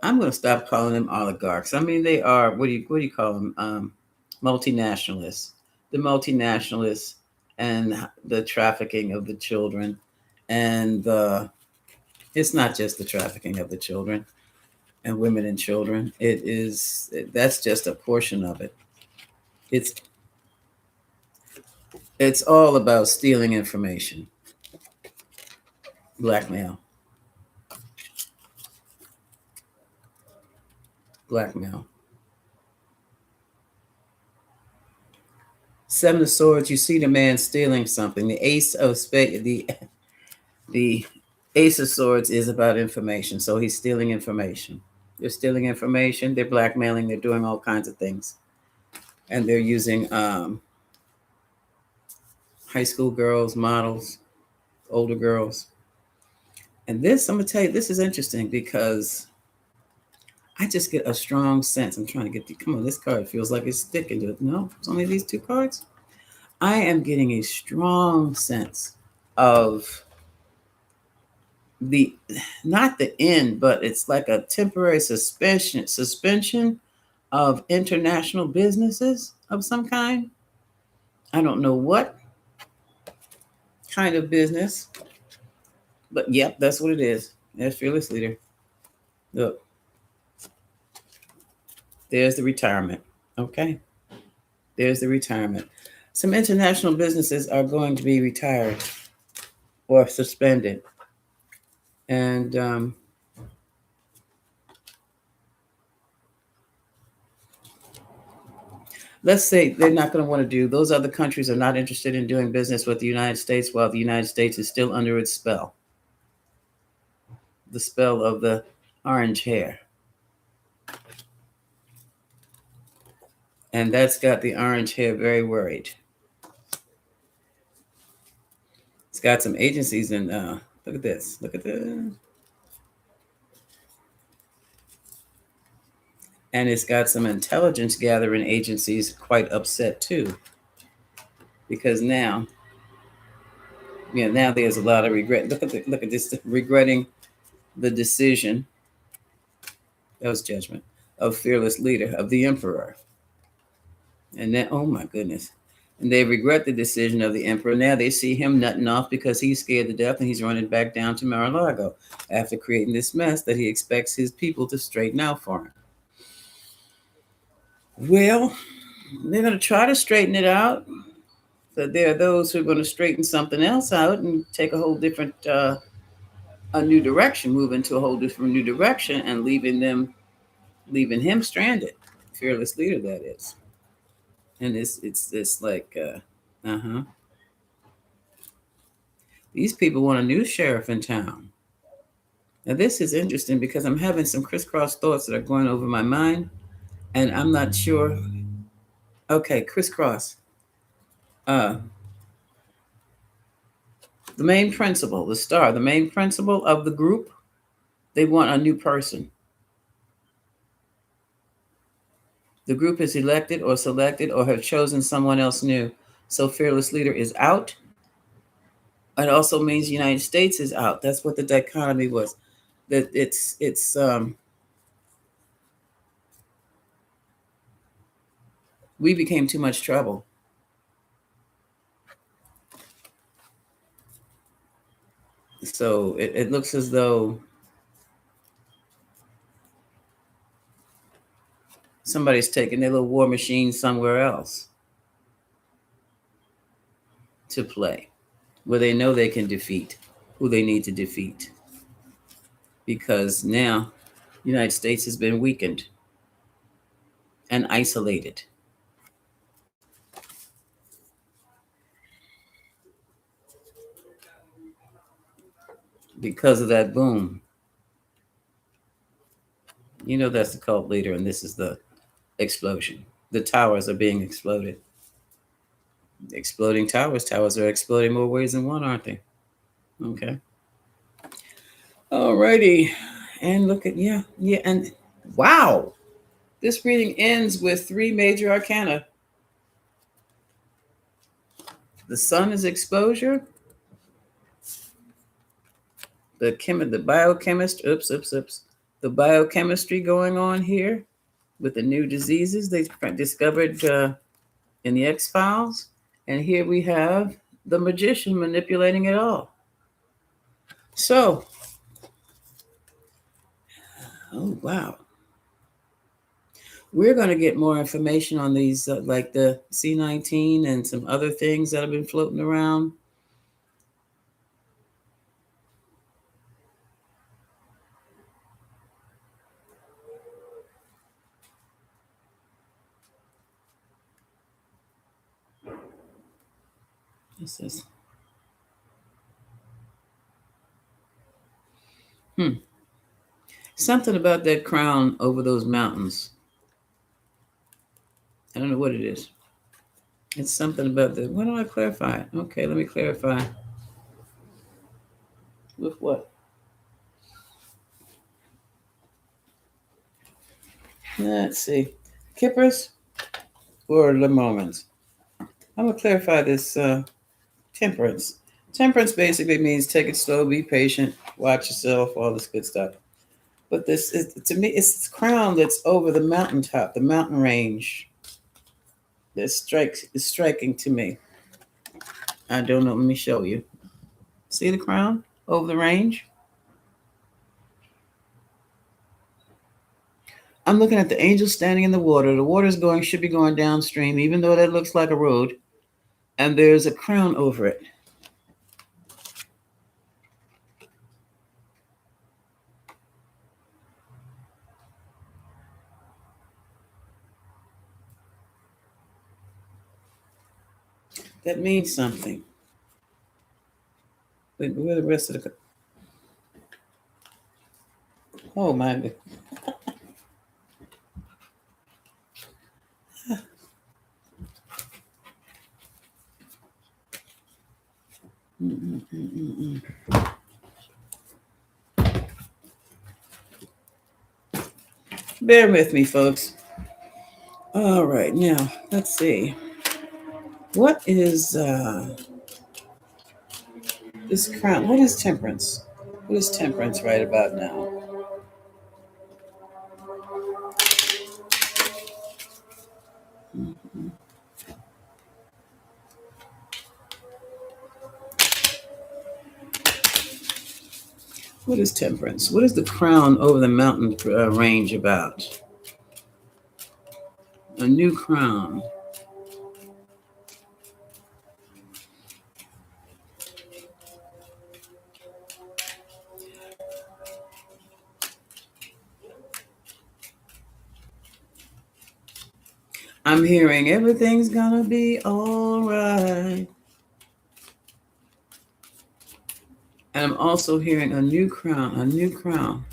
I'm going to stop calling them oligarchs. I mean, they are, what do you call them? Multinationalists. The multinationalists and the trafficking of the children. And it's not just the trafficking of the children and women and children. That's just a portion of it. It's all about stealing information. Blackmail. Seven of Swords, you see the man stealing something. The Ace of Spades, the Ace of Swords is about information. So he's stealing information. They're stealing information. They're blackmailing. They're doing all kinds of things, and they're using high school girls, models, older girls. And this, I'm gonna tell you, this is interesting because I just get a strong sense. I'm trying to get the come on. This card feels like it's sticking to it. No, it's only these two cards. I am getting a strong sense of the not the end, but it's like a temporary suspension of international businesses of some kind. I don't know what kind of business, but yep, that's what it is. As fearless leader. Look, there's the retirement. Okay, there's the retirement. Some international businesses are going to be retired or suspended, and let's say they're not going to want to do, those other countries are not interested in doing business with the United States while the United States is still under its spell, the spell of the orange hair. And that's got the orange hair very worried. It's got some agencies in, look at this, look at this. And it's got some intelligence gathering agencies quite upset too. Because now, now there's a lot of regret. Look at this, regretting the decision, that was judgment, of fearless leader, of the emperor. And then, oh my goodness. And they regret the decision of the emperor. Now they see him nutting off because he's scared to death and he's running back down to Mar-a-Lago after creating this mess that he expects his people to straighten out for him. Well, they're going to try to straighten it out. But there are those who are going to straighten something else out and take a whole different, a new direction, move into a whole different new direction, and leaving him stranded. Fearless leader, that is. And it's like, uh-huh. These people want a new sheriff in town. Now, this is interesting because I'm having some crisscross thoughts that are going over my mind, and I'm not sure. Okay, crisscross. Uh, the main principal, the star, the main principal of the group, they want a new person. The group is elected or selected or have chosen someone else new. So fearless leader is out. It also means the United States is out. That's what the dichotomy was. That it's we became too much trouble. So it looks as though somebody's taking their little war machine somewhere else to play, where they know they can defeat who they need to defeat. Because now the United States has been weakened and isolated because of that boom. That's the cult leader, and this is the explosion. The towers are being exploded. Exploding towers. Towers are exploding more ways than one, aren't they? Okay. Alrighty. And look at, yeah. And wow. This reading ends with 3 major arcana. The sun is exposure. The biochemist, oops. The biochemistry going on here with the new diseases they discovered in the X-Files. And here we have the magician manipulating it all. So, oh, wow. We're going to get more information on these, like the C19 and some other things that have been floating around. This is, Something about that crown over those mountains. I don't know what it is. It's something about the. Why don't I clarify it? Okay, let me clarify. With what? Let's see. Kippers or Lemons? I'm going to clarify this temperance. Temperance basically means take it slow, be patient, watch yourself, all this good stuff. But this is, to me, it's this crown that's over the mountaintop, the mountain range. That strikes is striking to me. I don't know. Let me show you. See the crown over the range? I'm looking at the angel standing in the water. The water is going, should be going downstream, even though that looks like a road. And there's a crown over it. That means something. Wait, where are the rest of the? Oh my God. Mm-mm-mm-mm. Bear with me, folks. All right, now let's see. What is this crown? What is temperance? What is temperance right about now? Mhm. What is temperance? What is the crown over the mountain range about? A new crown. I'm hearing everything's gonna be all right. And I'm also hearing a new crown, a new crown.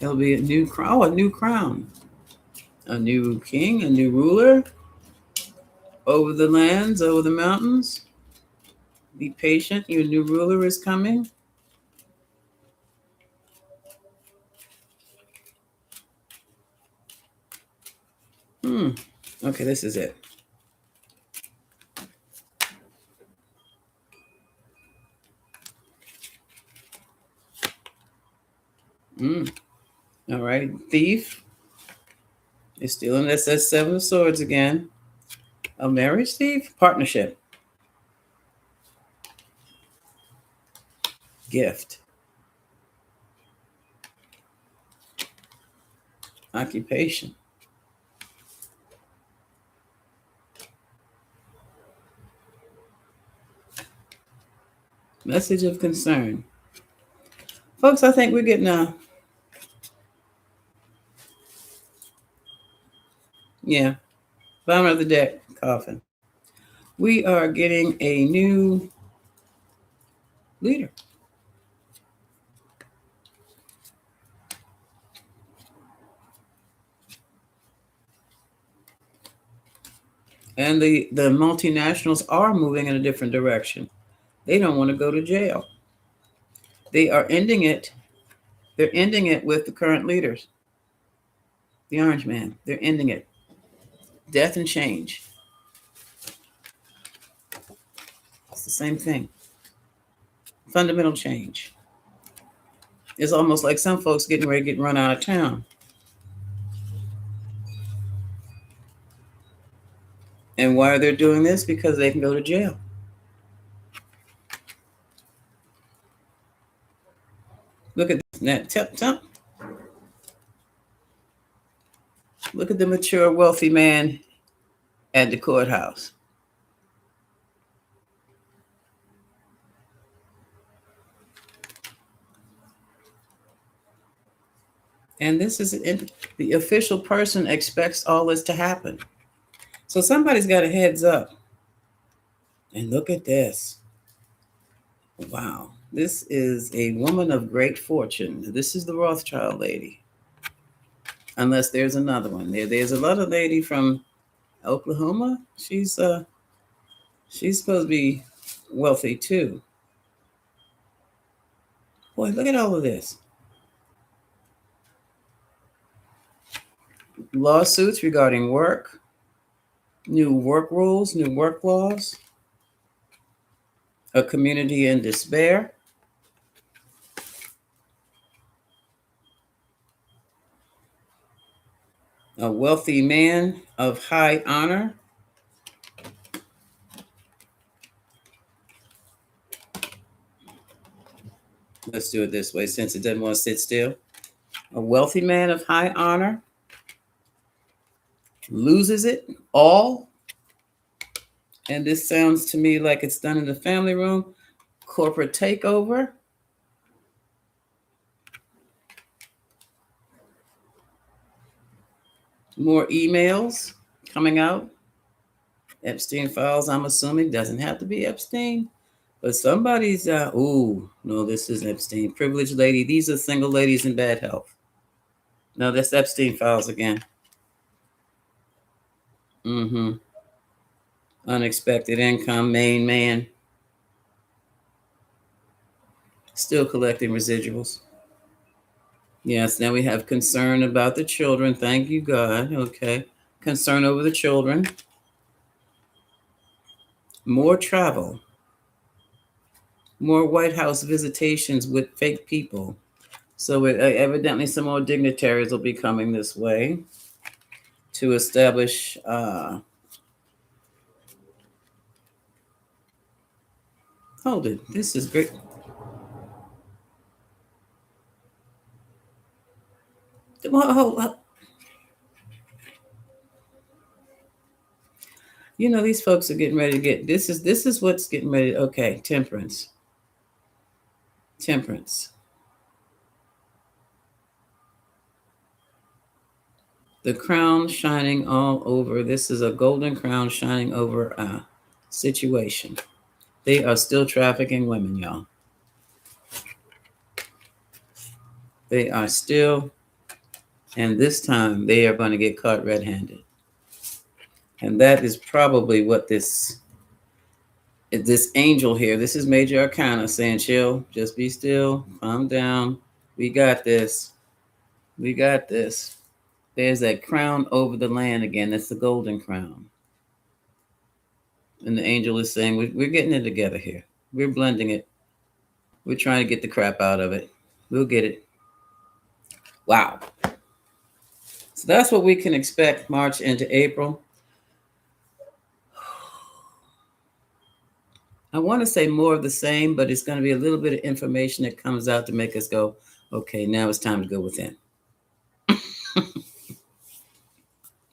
There'll be a new crown. Oh, a new crown. A new king, a new ruler over the lands, over the mountains. Be patient. Your new ruler is coming. Okay, this is it. All right. Thief is stealing. That's that seven of swords again. A marriage thief? Partnership. Gift. Occupation. Message of concern. Folks, I think we're getting a, yeah, bottom of the deck, coffin. We are getting a new leader. And the multinationals are moving in a different direction. They don't want to go to jail. They are ending it. They're ending it with the current leaders. The Orange Man. They're ending it. Death and change. It's the same thing. Fundamental change. It's almost like some folks getting ready to get run out of town. And why are they doing this? Because they can go to jail. Look at that. Look at the mature, wealthy man at the courthouse. And this is the official person expects all this to happen. So somebody's got a heads up. And look at this. Wow. This is a woman of great fortune. This is the Rothschild lady. Unless there's another one. There's another lady from Oklahoma. She's supposed to be wealthy too. Boy, look at all of this. Lawsuits regarding work, new work rules, new work laws, a community in despair, a wealthy man of high honor. Let's do it this way since it doesn't want to sit still. A wealthy man of high honor loses it all. And this sounds to me like it's done in the family room. Corporate takeover. More emails coming out. Epstein files, I'm assuming, doesn't have to be Epstein. But somebody's, no, this is Epstein. Privileged lady. These are single ladies in bad health. No, that's Epstein files again. Mm-hmm. Unexpected income, main man. Still collecting residuals. Yes, now we have concern about the children. Thank you, God. Okay. Concern over the children. More travel. More White House visitations with fake people. So evidently some more dignitaries will be coming this way to establish hold it. This is great. You know, these folks are getting ready to get this is what's getting ready. Okay, temperance. Temperance. The crown shining all over. This is a golden crown shining over a situation. They are still trafficking women, y'all. They are still, and this time they are going to get caught red-handed. And that is probably what this angel here, this is Major Arcana saying, chill, just be still, calm down. We got this. We got this. There's that crown over the land again. That's the golden crown. And the angel is saying, we're getting it together here. We're blending it. We're trying to get the crap out of it. We'll get it. Wow. So that's what we can expect March into April. I want to say more of the same, but it's going to be a little bit of information that comes out to make us go, okay, now it's time to go within.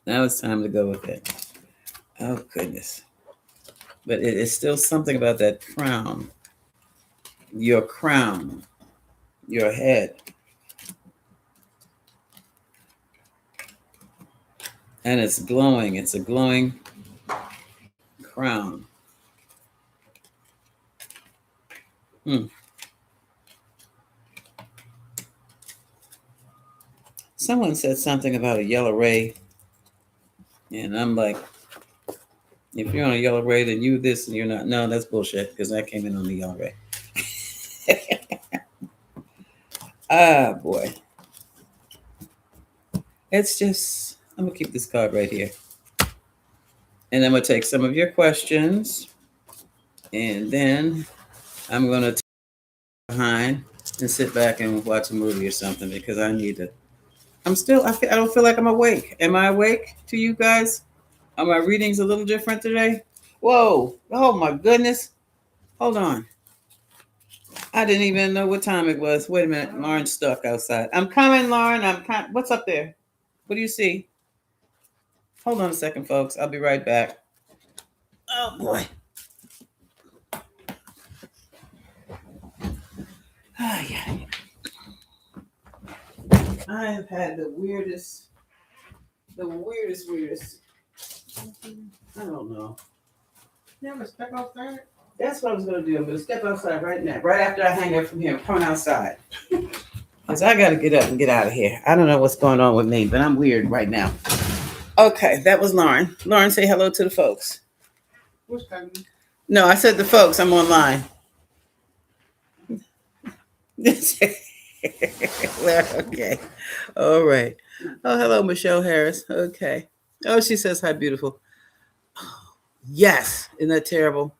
Now it's time to go within. Oh, goodness. But it is still something about that crown. Your crown. Your head. And it's glowing. It's a glowing crown. Someone said something about a yellow ray. And I'm like, if you're on a yellow ray, then you this and you're not. No, that's bullshit because I came in on the yellow ray. Ah, boy. It's just, I'm going to keep this card right here. And I'm going to take some of your questions. And then I'm going to take behind and sit back and watch a movie or something because I need to. I don't feel like I'm awake. Am I awake to you guys? Are my readings a little different today? Whoa. Oh, my goodness. Hold on. I didn't even know what time it was. Wait a minute. Lauren's stuck outside. I'm coming, Lauren. What's up there? What do you see? Hold on a second, folks. I'll be right back. Oh, boy. Ah, yeah. I have had the weirdest. I don't know. You ever step outside? That's what I was going to do. I'm going to step outside right now. Right after I hang up from here. I'm coming outside. because I got to get up and get out of here. I don't know what's going on with me, but I'm weird right now. Okay, that was Lauren. Lauren, say hello to the folks. No, I said the folks. I'm online. Well, okay. All right. Oh, hello, Michelle Harris. Okay. Oh, she says hi, beautiful. Yes. Isn't that terrible?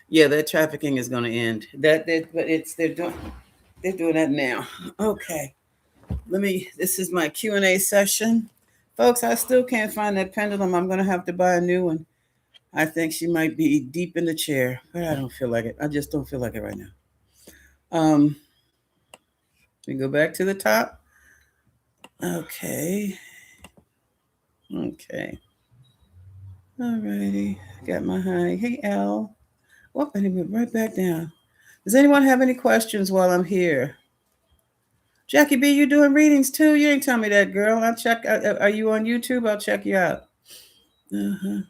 Yeah, that trafficking is going to end. But they're doing that now. Okay. This is my Q&A session. Folks, I still can't find that pendulum. I'm going to have to buy a new one. I think she might be deep in the chair, but I don't feel like it. I just don't feel like it right now. We go back to the top. Okay. Okay. All righty. Got my high. Hey, Al. Whoop, and it went right back down. Does anyone have any questions while I'm here? Jackie B, you doing readings too? You ain't tell me that, girl. I'll check. Are you on YouTube? I'll check you out. Uh-huh.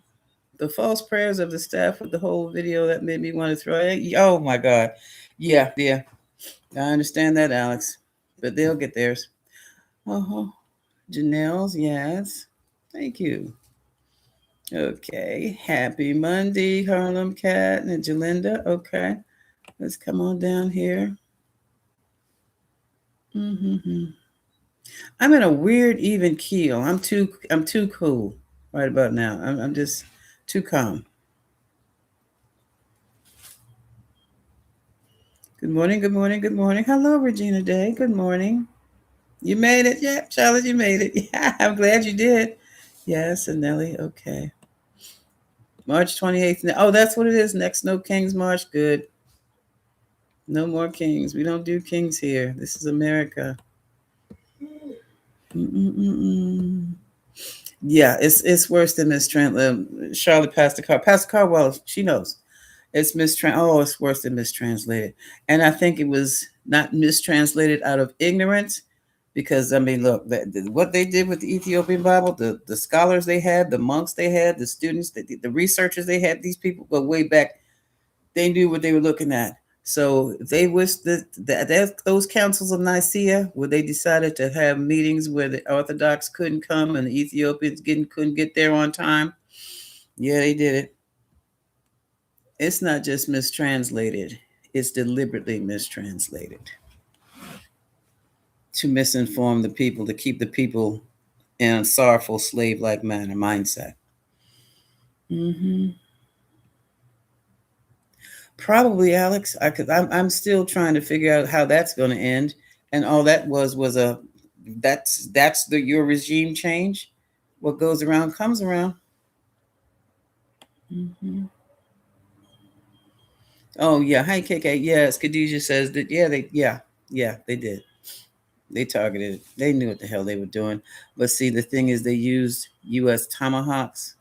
The false prayers of the staff with the whole video that made me want to throw it. Oh my God. Yeah. I understand that, Alex. But they'll get theirs. Uh-huh. Janelle's, yes. Thank you. Okay. Happy Monday, Harlem Cat and Jalinda. Okay. Let's come on down here. Mm-hmm. I'm in a weird even keel. I'm too cool right about now. I'm just too calm. Good morning. Hello, Regina Day. Good morning. You made it. Yeah, Charlotte, you made it. Yeah, I'm glad you did. Yes, and Nelly. Okay. March 28th. Oh, that's what it is. Next No Kings March. Good. No more kings. We don't do kings here. This is America. Mm-mm-mm-mm. Yeah, it's worse than Miss Trent. Charlotte Pastor Carr. Pastor Carr, well, she knows. It's Oh, it's worse than mistranslated. And I think it was not mistranslated out of ignorance, because I mean, look, what they did with the Ethiopian Bible, the scholars they had, the monks they had, the students, the researchers they had, these people go way back. They knew what they were looking at. So they wish that those councils of Nicaea, where they decided to have meetings where the Orthodox couldn't come and the Ethiopians couldn't get there on time. Yeah, they did it. It's not just mistranslated, it's deliberately mistranslated to misinform the people, to keep the people in a sorrowful slave-like mindset. Mm-hmm. Probably, Alex. I'm still trying to figure out how that's going to end. And all that was that's your regime change. What goes around comes around. Mm-hmm. Oh yeah, hi KK. Yes, Khadijah says that. Yeah, they did. They targeted it. They knew what the hell they were doing. But see, the thing is, they used U.S. Tomahawks,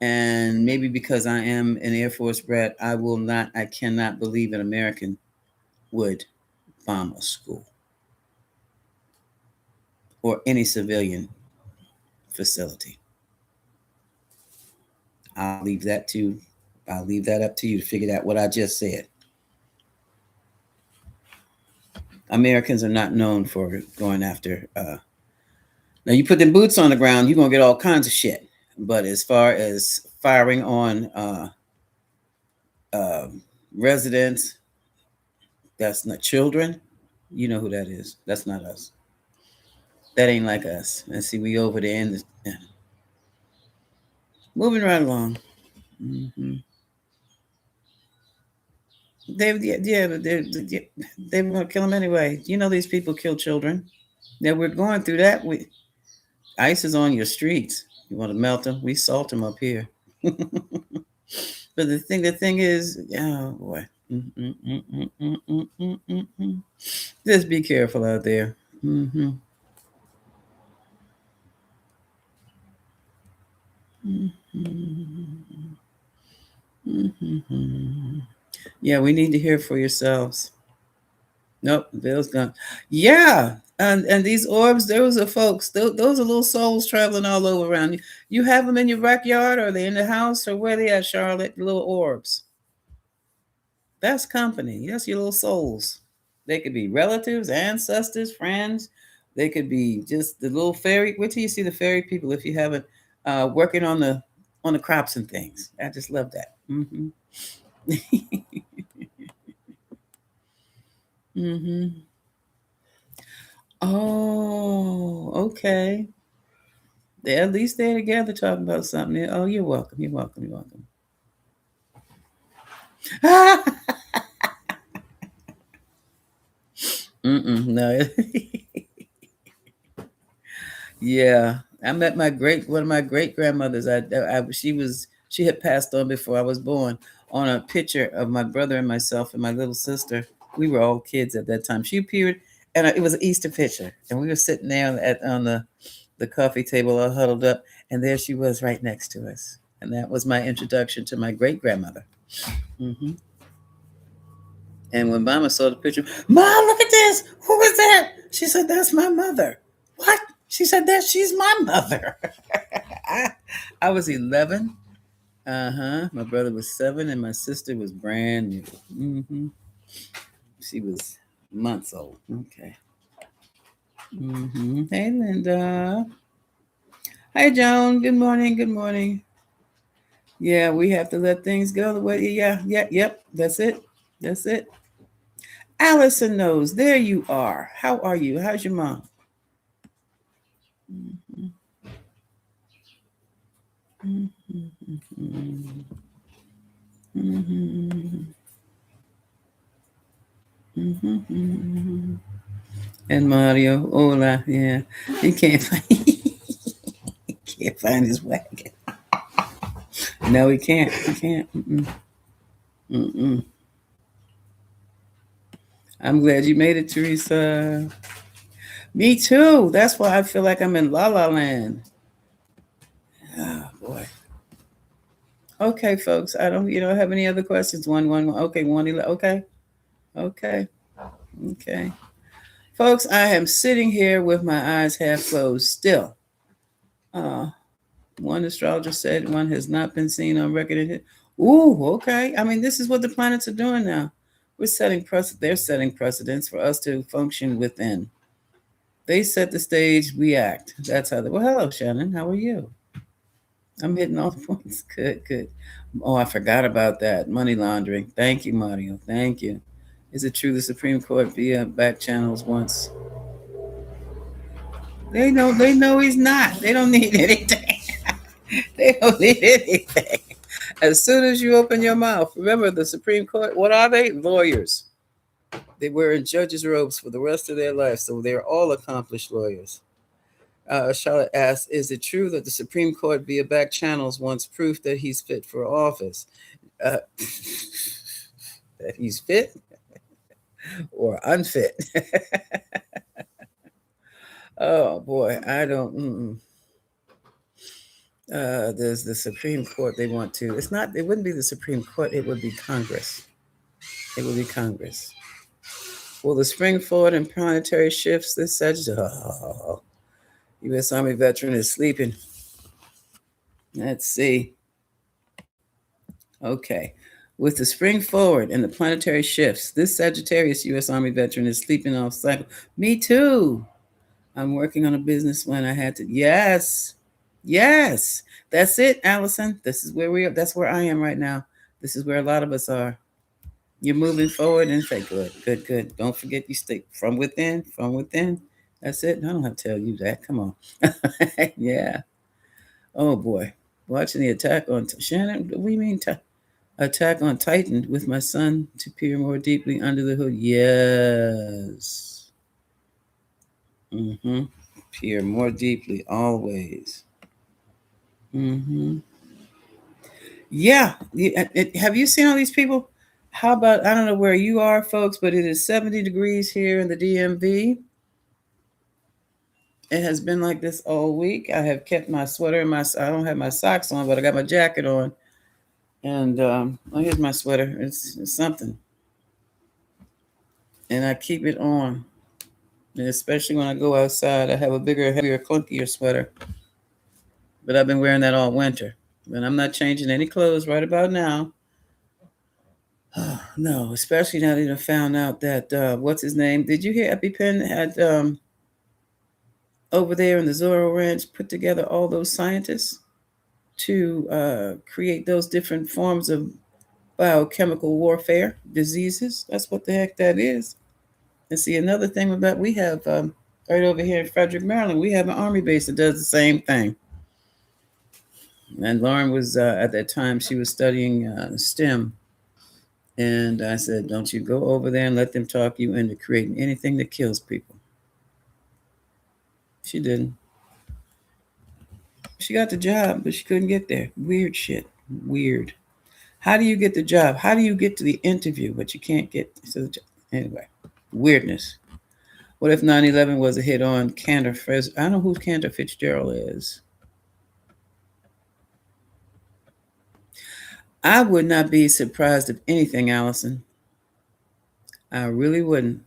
and maybe because I am an Air Force brat, I cannot believe an American would bomb a school or any civilian facility. I'll leave that up to you to figure out what I just said. Americans are not known for going after. Now you put them boots on the ground, you're gonna get all kinds of shit. But as far as firing on residents, that's not children. You know who that is. That's not us. That ain't like us. And see, we over there in the moving right along. Mm-hmm. They were gonna kill them anyway. You know these people kill children. Now we're going through that. Ice is on your streets. You want to melt them? We salt them up here. But the thing is, oh boy. Just be careful out there. Mm-hmm. Mm-hmm. Yeah, we need to hear for yourselves. Nope, Bill's gone. Yeah, and these orbs, those are folks. Those are little souls traveling all over around you. You have them in your backyard, or they in the house, or where they at, Charlotte? Little orbs. That's company. That's your little souls. They could be relatives, ancestors, friends. They could be just the little fairy. Wait till you see the fairy people if you haven't working on the crops and things. I just love that. hmm Oh, okay. They at least they're together talking about something. Oh, you're welcome. You're welcome. You're welcome. No. Yeah, I met one of my great grandmothers. She had passed on before I was born. On a picture of my brother and myself and my little sister, we were all kids at that time. She appeared, and it was an Easter picture, and we were sitting there on the coffee table, all huddled up, and there she was right next to us, and that was my introduction to my great grandmother. hmm And when Mama saw the picture, Mom, look at this. Who is that? She said, "That's my mother." What? She said that she's my mother. I was 11. My brother was 7, and my sister was brand new. She was months old. Okay. Hey, Linda. Hi, Joan. Good morning. Good morning. Yeah, we have to let things go the way. Yeah, yeah, yep. That's it. That's it. Allison knows. There you are. How are you? How's your mom? Mhm, mhm, mhm, mhm, mhm, mhm. And Mario, hola, yeah, he can't find he can't find his wagon. No, he can't. He can't. Mm-mm. I'm glad you made it, Teresa. Me too. That's why I feel like I'm in La La Land. Oh boy. Okay, folks. I don't. You don't have any other questions? One. Okay, one. Okay. Okay. Okay. Folks, I am sitting here with my eyes half closed still. Uh, one astrologer said one has not been seen on record. Ooh, okay. I mean, this is what the planets are doing now. They're setting precedents for us to function within. They set the stage, we act. That's how well, hello, Shannon. How are you? I'm hitting all the points. Good, good. Oh, I forgot about that. Money laundering. Thank you, Mario. Thank you. Is it true the Supreme Court via back channels once? They know he's not. They don't need anything. They don't need anything. As soon as you open your mouth, remember the Supreme Court, what are they? Lawyers. They wear in judges' robes for the rest of their life, so they're all accomplished lawyers. Charlotte asks, is it true that the Supreme Court via back channels wants proof that he's fit for office? Uh, that he's fit or unfit? Oh boy, I don't. There's the Supreme Court. They want to. It's not. It wouldn't be the Supreme Court. It would be Congress. It would be Congress. Will the spring forward and planetary shifts this Sagittarius? Oh, U.S. Army veteran is sleeping. Let's see. Okay. With the spring forward and the planetary shifts, this Sagittarius U.S. Army veteran is sleeping off cycle. Me too. I'm working on a business when I had to. Yes. Yes. That's it, Allison. This is where we are. That's where I am right now. This is where a lot of us are. You're moving forward and say, good, good, good. Don't forget you stay from within, from within. That's it. I don't have to tell you that. Come on. Yeah. Oh boy. Watching the attack on Shannon. What do you mean? Attack on Titan with my son to peer more deeply under the hood. Yes. Peer more deeply always. Yeah. Have you seen all these people? How about, I don't know where you are, folks, but it is 70 degrees here in the DMV. It has been like this all week. I have kept my sweater and I don't have my socks on, but I got my jacket on. And oh, here's my sweater. It's something. And I keep it on. And especially when I go outside, I have a bigger, heavier, clunkier sweater. But I've been wearing that all winter. And I'm not changing any clothes right about now. Oh, no, especially now that I found out that what's his name? Did you hear EpiPen had over there in the Zorro Ranch put together all those scientists to create those different forms of biochemical warfare diseases? That's what the heck that is. And see, another thing about we have right over here in Frederick, Maryland, we have an army base that does the same thing. And Lauren was at that time she was studying STEM. And I said, don't you go over there and let them talk you into creating anything that kills people. She didn't. She got the job, but she couldn't get there. Weird shit. Weird. How do you get the job? How do you get to the interview, but you can't get to the job? Anyway, weirdness. What if 9/11 was a hit on Cantor I don't know who Cantor Fitzgerald is. I would not be surprised if anything, Allison. I really wouldn't.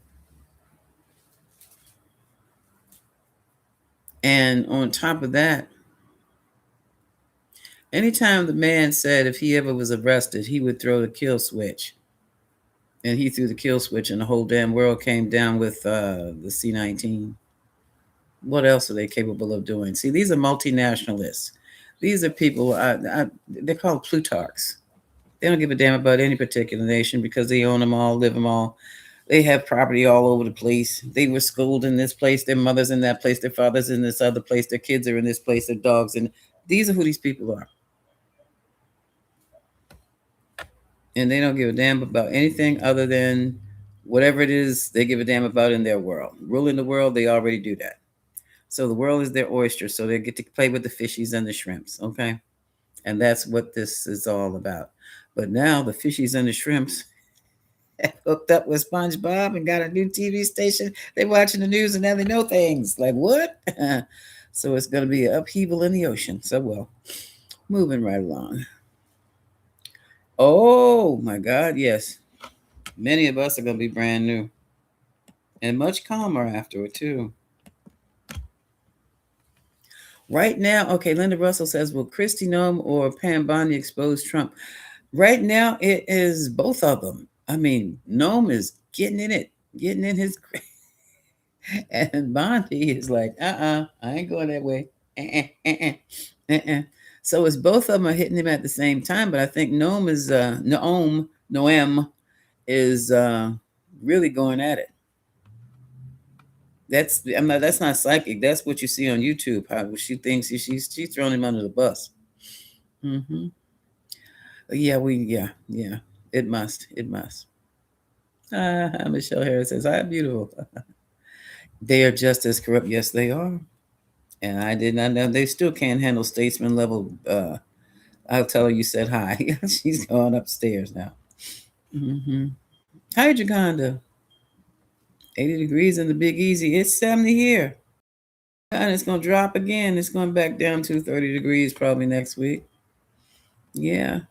And on top of that, anytime the man said if he ever was arrested, he would throw the kill switch. And he threw the kill switch, and the whole damn world came down with the C-19. What else are they capable of doing? See, these are multinationalists. These are people, they're called plutarchs. They don't give a damn about any particular nation because they own them all, live them all. They have property all over the place. They were schooled in this place. Their mother's in that place. Their father's in this other place. Their kids are in this place. Their dogs. And these are who these people are. And they don't give a damn about anything other than whatever it is they give a damn about in their world. Ruling the world, they already do that. So the world is their oyster. So they get to play with the fishies and the shrimps. Okay. And that's what this is all about. But now the fishies and the shrimps hooked up with SpongeBob and got a new TV station. They're watching the news and now they know things. Like what? So it's going to be an upheaval in the ocean. So, well, moving right along. Oh, my God, yes. Many of us are going to be brand new and much calmer afterward, too. Right now, okay, Linda Russell says, will Kristi Noem or Pam Bondi expose Trump? Right now, it is both of them. I mean, Noem is getting in it, getting in his... And Bondi is like, I ain't going that way. So it's both of them are hitting him at the same time, but I think Noem is really going at it. That's not psychic. That's what you see on YouTube. How she thinks she's throwing him under the bus. Mm-hmm. Yeah. It must. Michelle Harris says, "Hi, beautiful." They are just as corrupt. Yes, they are. And I did not know they still can't handle statesman level. I'll tell her you said hi. She's gone upstairs now. Mm-hmm. Hi, Jaconda. 80 degrees in the Big Easy. It's 70 here. And it's going to drop again. It's going back down to 30 degrees probably next week. Yeah.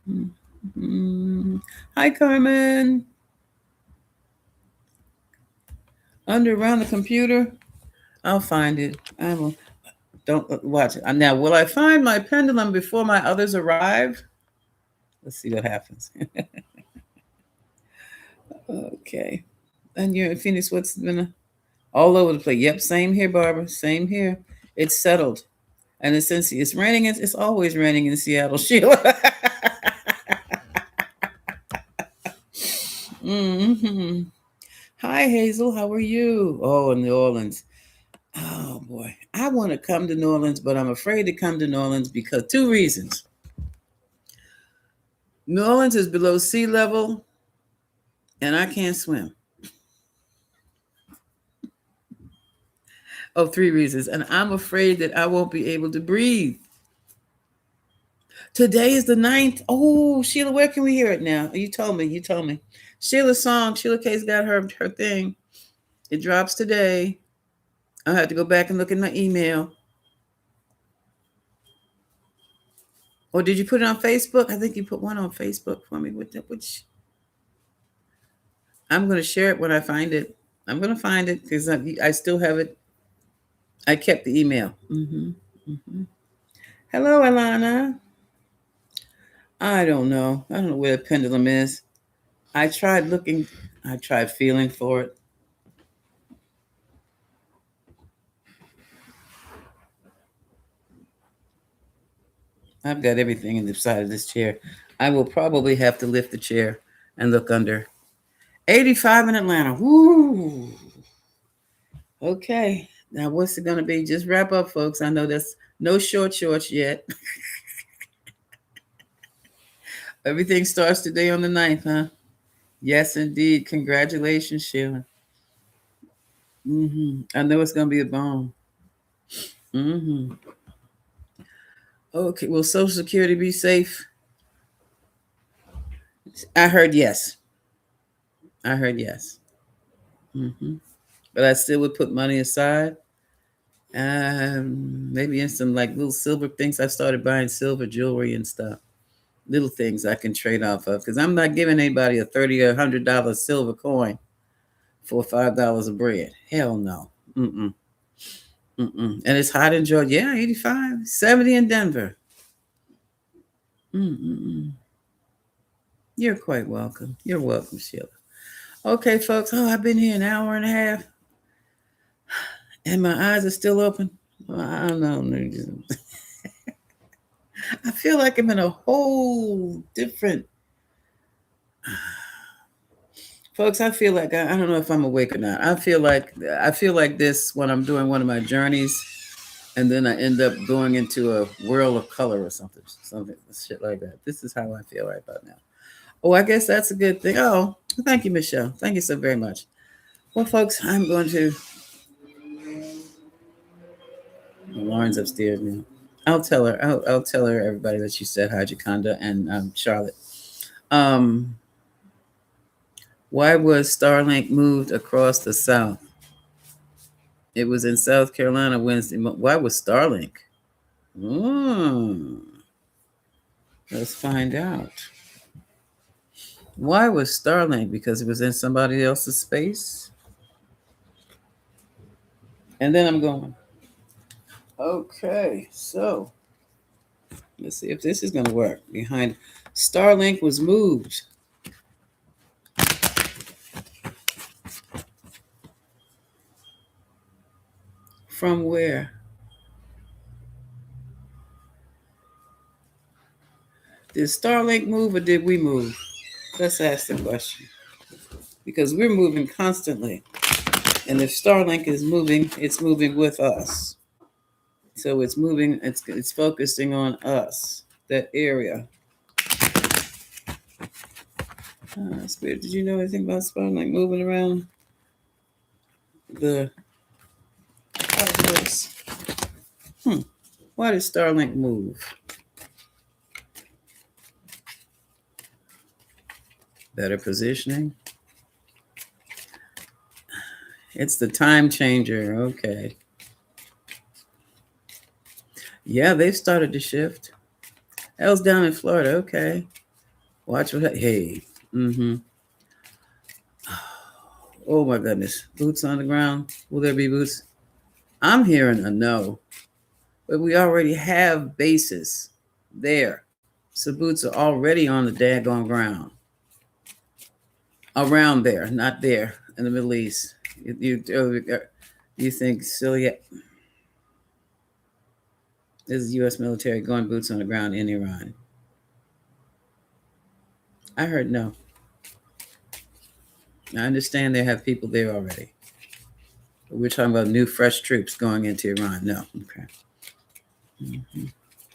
Mm-hmm. Hi, Carmen. Around the computer. I'll find it. I will. Don't watch it. Now, will I find my pendulum before my others arrive? Let's see what happens. Okay. And you're in Phoenix. What's been all over the place? Yep, same here, Barbara. Same here. It's settled. And it's raining. It's always raining in Seattle, Sheila. Mm-hmm. Hi, Hazel. How are you? Oh, in New Orleans. Oh, boy. I want to come to New Orleans, but I'm afraid to come to New Orleans because 2 reasons. New Orleans is below sea level, and I can't swim. Oh, 3 reasons. And I'm afraid that I won't be able to breathe. Today is the 9th. Oh, Sheila, where can we hear it now? You told me. Sheila's song. Sheila K's got her thing. It drops today. I have to go back and look at my email. Or did you put it on Facebook? I think you put one on Facebook for me. Which I'm going to share it when I find it. I'm going to find it because I still have it. I kept the email. Mm-hmm. Hello, Alana. I don't know. I don't know where the pendulum is. I tried looking, I tried feeling for it. I've got everything in the side of this chair. I will probably have to lift the chair and look under. 85 in Atlanta. Woo! Okay. Now, what's it going to be? Just wrap up, folks. I know there's no shorts yet. Everything starts today on the 9th, huh? Yes, indeed. Congratulations, Sheila. I know it's going to be a bomb. hmm Okay. Will Social Security be safe? I heard yes. I heard yes. hmm But I still would put money aside. Maybe in some like little silver things. I started buying silver jewelry and stuff. Little things I can trade off of because I'm not giving anybody a $30 or $100 silver coin for $5 of bread. Hell no. Mm-mm. Mm-mm. And it's hot in Georgia. Yeah, 85, 70 in Denver. Mm-mm. You're quite welcome. You're welcome, Sheila. Okay, folks. Oh, I've been here an hour and a half, and my eyes are still open. Well, I don't know. I feel like I'm in a whole different. Folks, I feel like I don't know if I'm awake or not. I feel like this when I'm doing one of my journeys, and then I end up going into a whirl of color or something shit like that. This is how I feel right about now. Oh, I guess that's a good thing. Oh, thank you, Michelle. Thank you so very much. Well, folks, I'm going to. Lauren's upstairs now. I'll tell her. I'll tell her everybody that you said hi, Jaconda and Charlotte. Um, why was Starlink moved across the South? It was in South Carolina Wednesday. Why was Starlink? Hmm. Let's find out. Why was Starlink? Because it was in somebody else's space? And then I'm going, okay, so let's see if this is going to work. Behind Starlink was moved. From where? Did Starlink move or did we move? Let's ask the question. Because we're moving constantly. And if Starlink is moving, it's moving with us. So it's moving, it's focusing on us, that area. Spirit, did you know anything about Starlink moving around the cosmos? Why did Starlink move? Better positioning. It's the time changer. Okay. Yeah, they've started to shift. Elle's down in Florida. Okay. Watch what. Hey. Mm-hmm. Oh my goodness. Boots on the ground. Will there be boots? I'm hearing a no. But we already have bases there. So boots are already on the daggone ground. Around there, not there in the Middle East. You think Syria is U.S. military going boots on the ground in Iran? I heard no. I understand they have people there already. But we're talking about new, fresh troops going into Iran. No. Okay. Mm-hmm.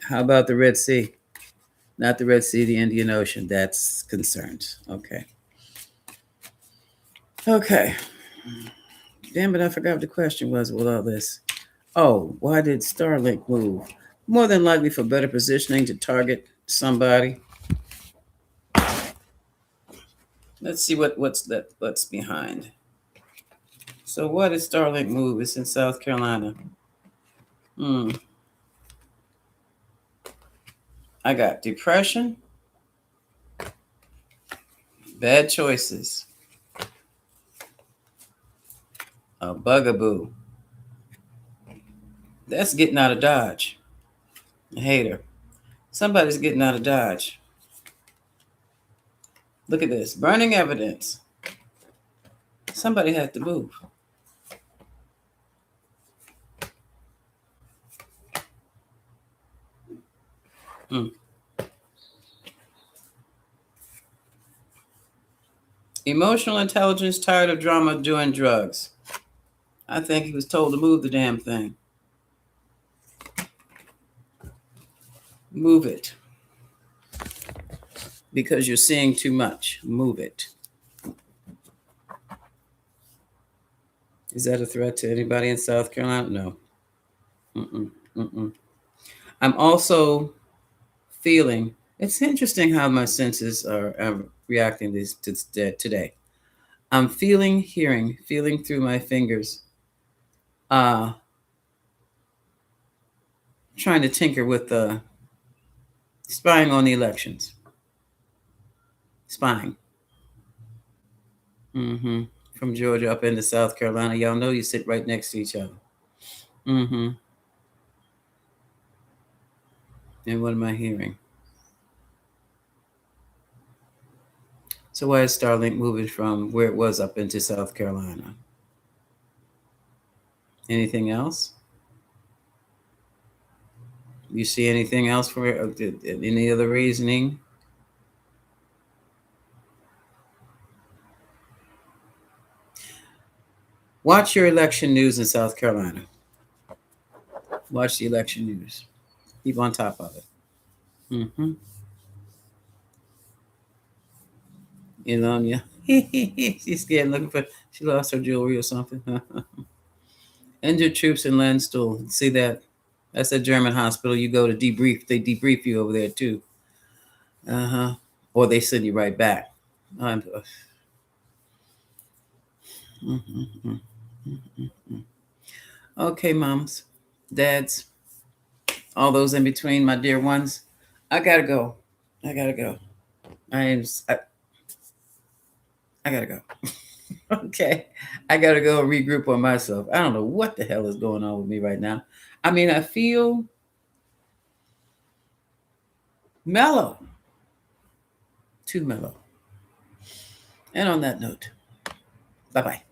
How about the Red Sea? Not the Red Sea, the Indian Ocean. That's concerns. Okay. Okay. Damn it, I forgot what the question was with all this. Oh, why did Starlink move? More than likely for better positioning to target somebody. Let's see what's behind. So why did Starlink move? It's in South Carolina. I got depression, bad choices, a bugaboo. That's getting out of Dodge. A hater. Somebody's getting out of Dodge. Look at this. Burning evidence. Somebody had to move. Hmm. Emotional intelligence tired of drama doing drugs. I think he was told to move the damn thing. Move it. Because you're seeing too much. Move it. Is that a threat to anybody in South Carolina? No. Mm-mm, mm-mm. I'm also feeling, it's interesting how my senses are reacting today. I'm feeling, hearing, feeling through my fingers, uh, trying to tinker with spying on the elections. Spying. Mm-hmm. From Georgia up into South Carolina. Y'all know you sit right next to each other. Mm-hmm. And what am I hearing? So why is Starlink moving from where it was up into South Carolina? Anything else? You see anything else for any other reasoning? Watch your election news in South Carolina. Watch the election news. Keep on top of it. Mm-hmm. You know, yeah. She's scared looking for, she lost her jewelry or something. Injured troops in Landstuhl. See that? That's a German hospital. You go to debrief. They debrief you over there too. Uh-huh. Or they send you right back. I'm, mm-hmm. Mm-hmm. Okay, mamas, dads, all those in between, my dear ones. I gotta go. I gotta go. I am. I gotta go. Okay. I gotta go regroup on myself. I don't know what the hell is going on with me right now. I mean, I feel mellow, too mellow. And on that note, bye bye.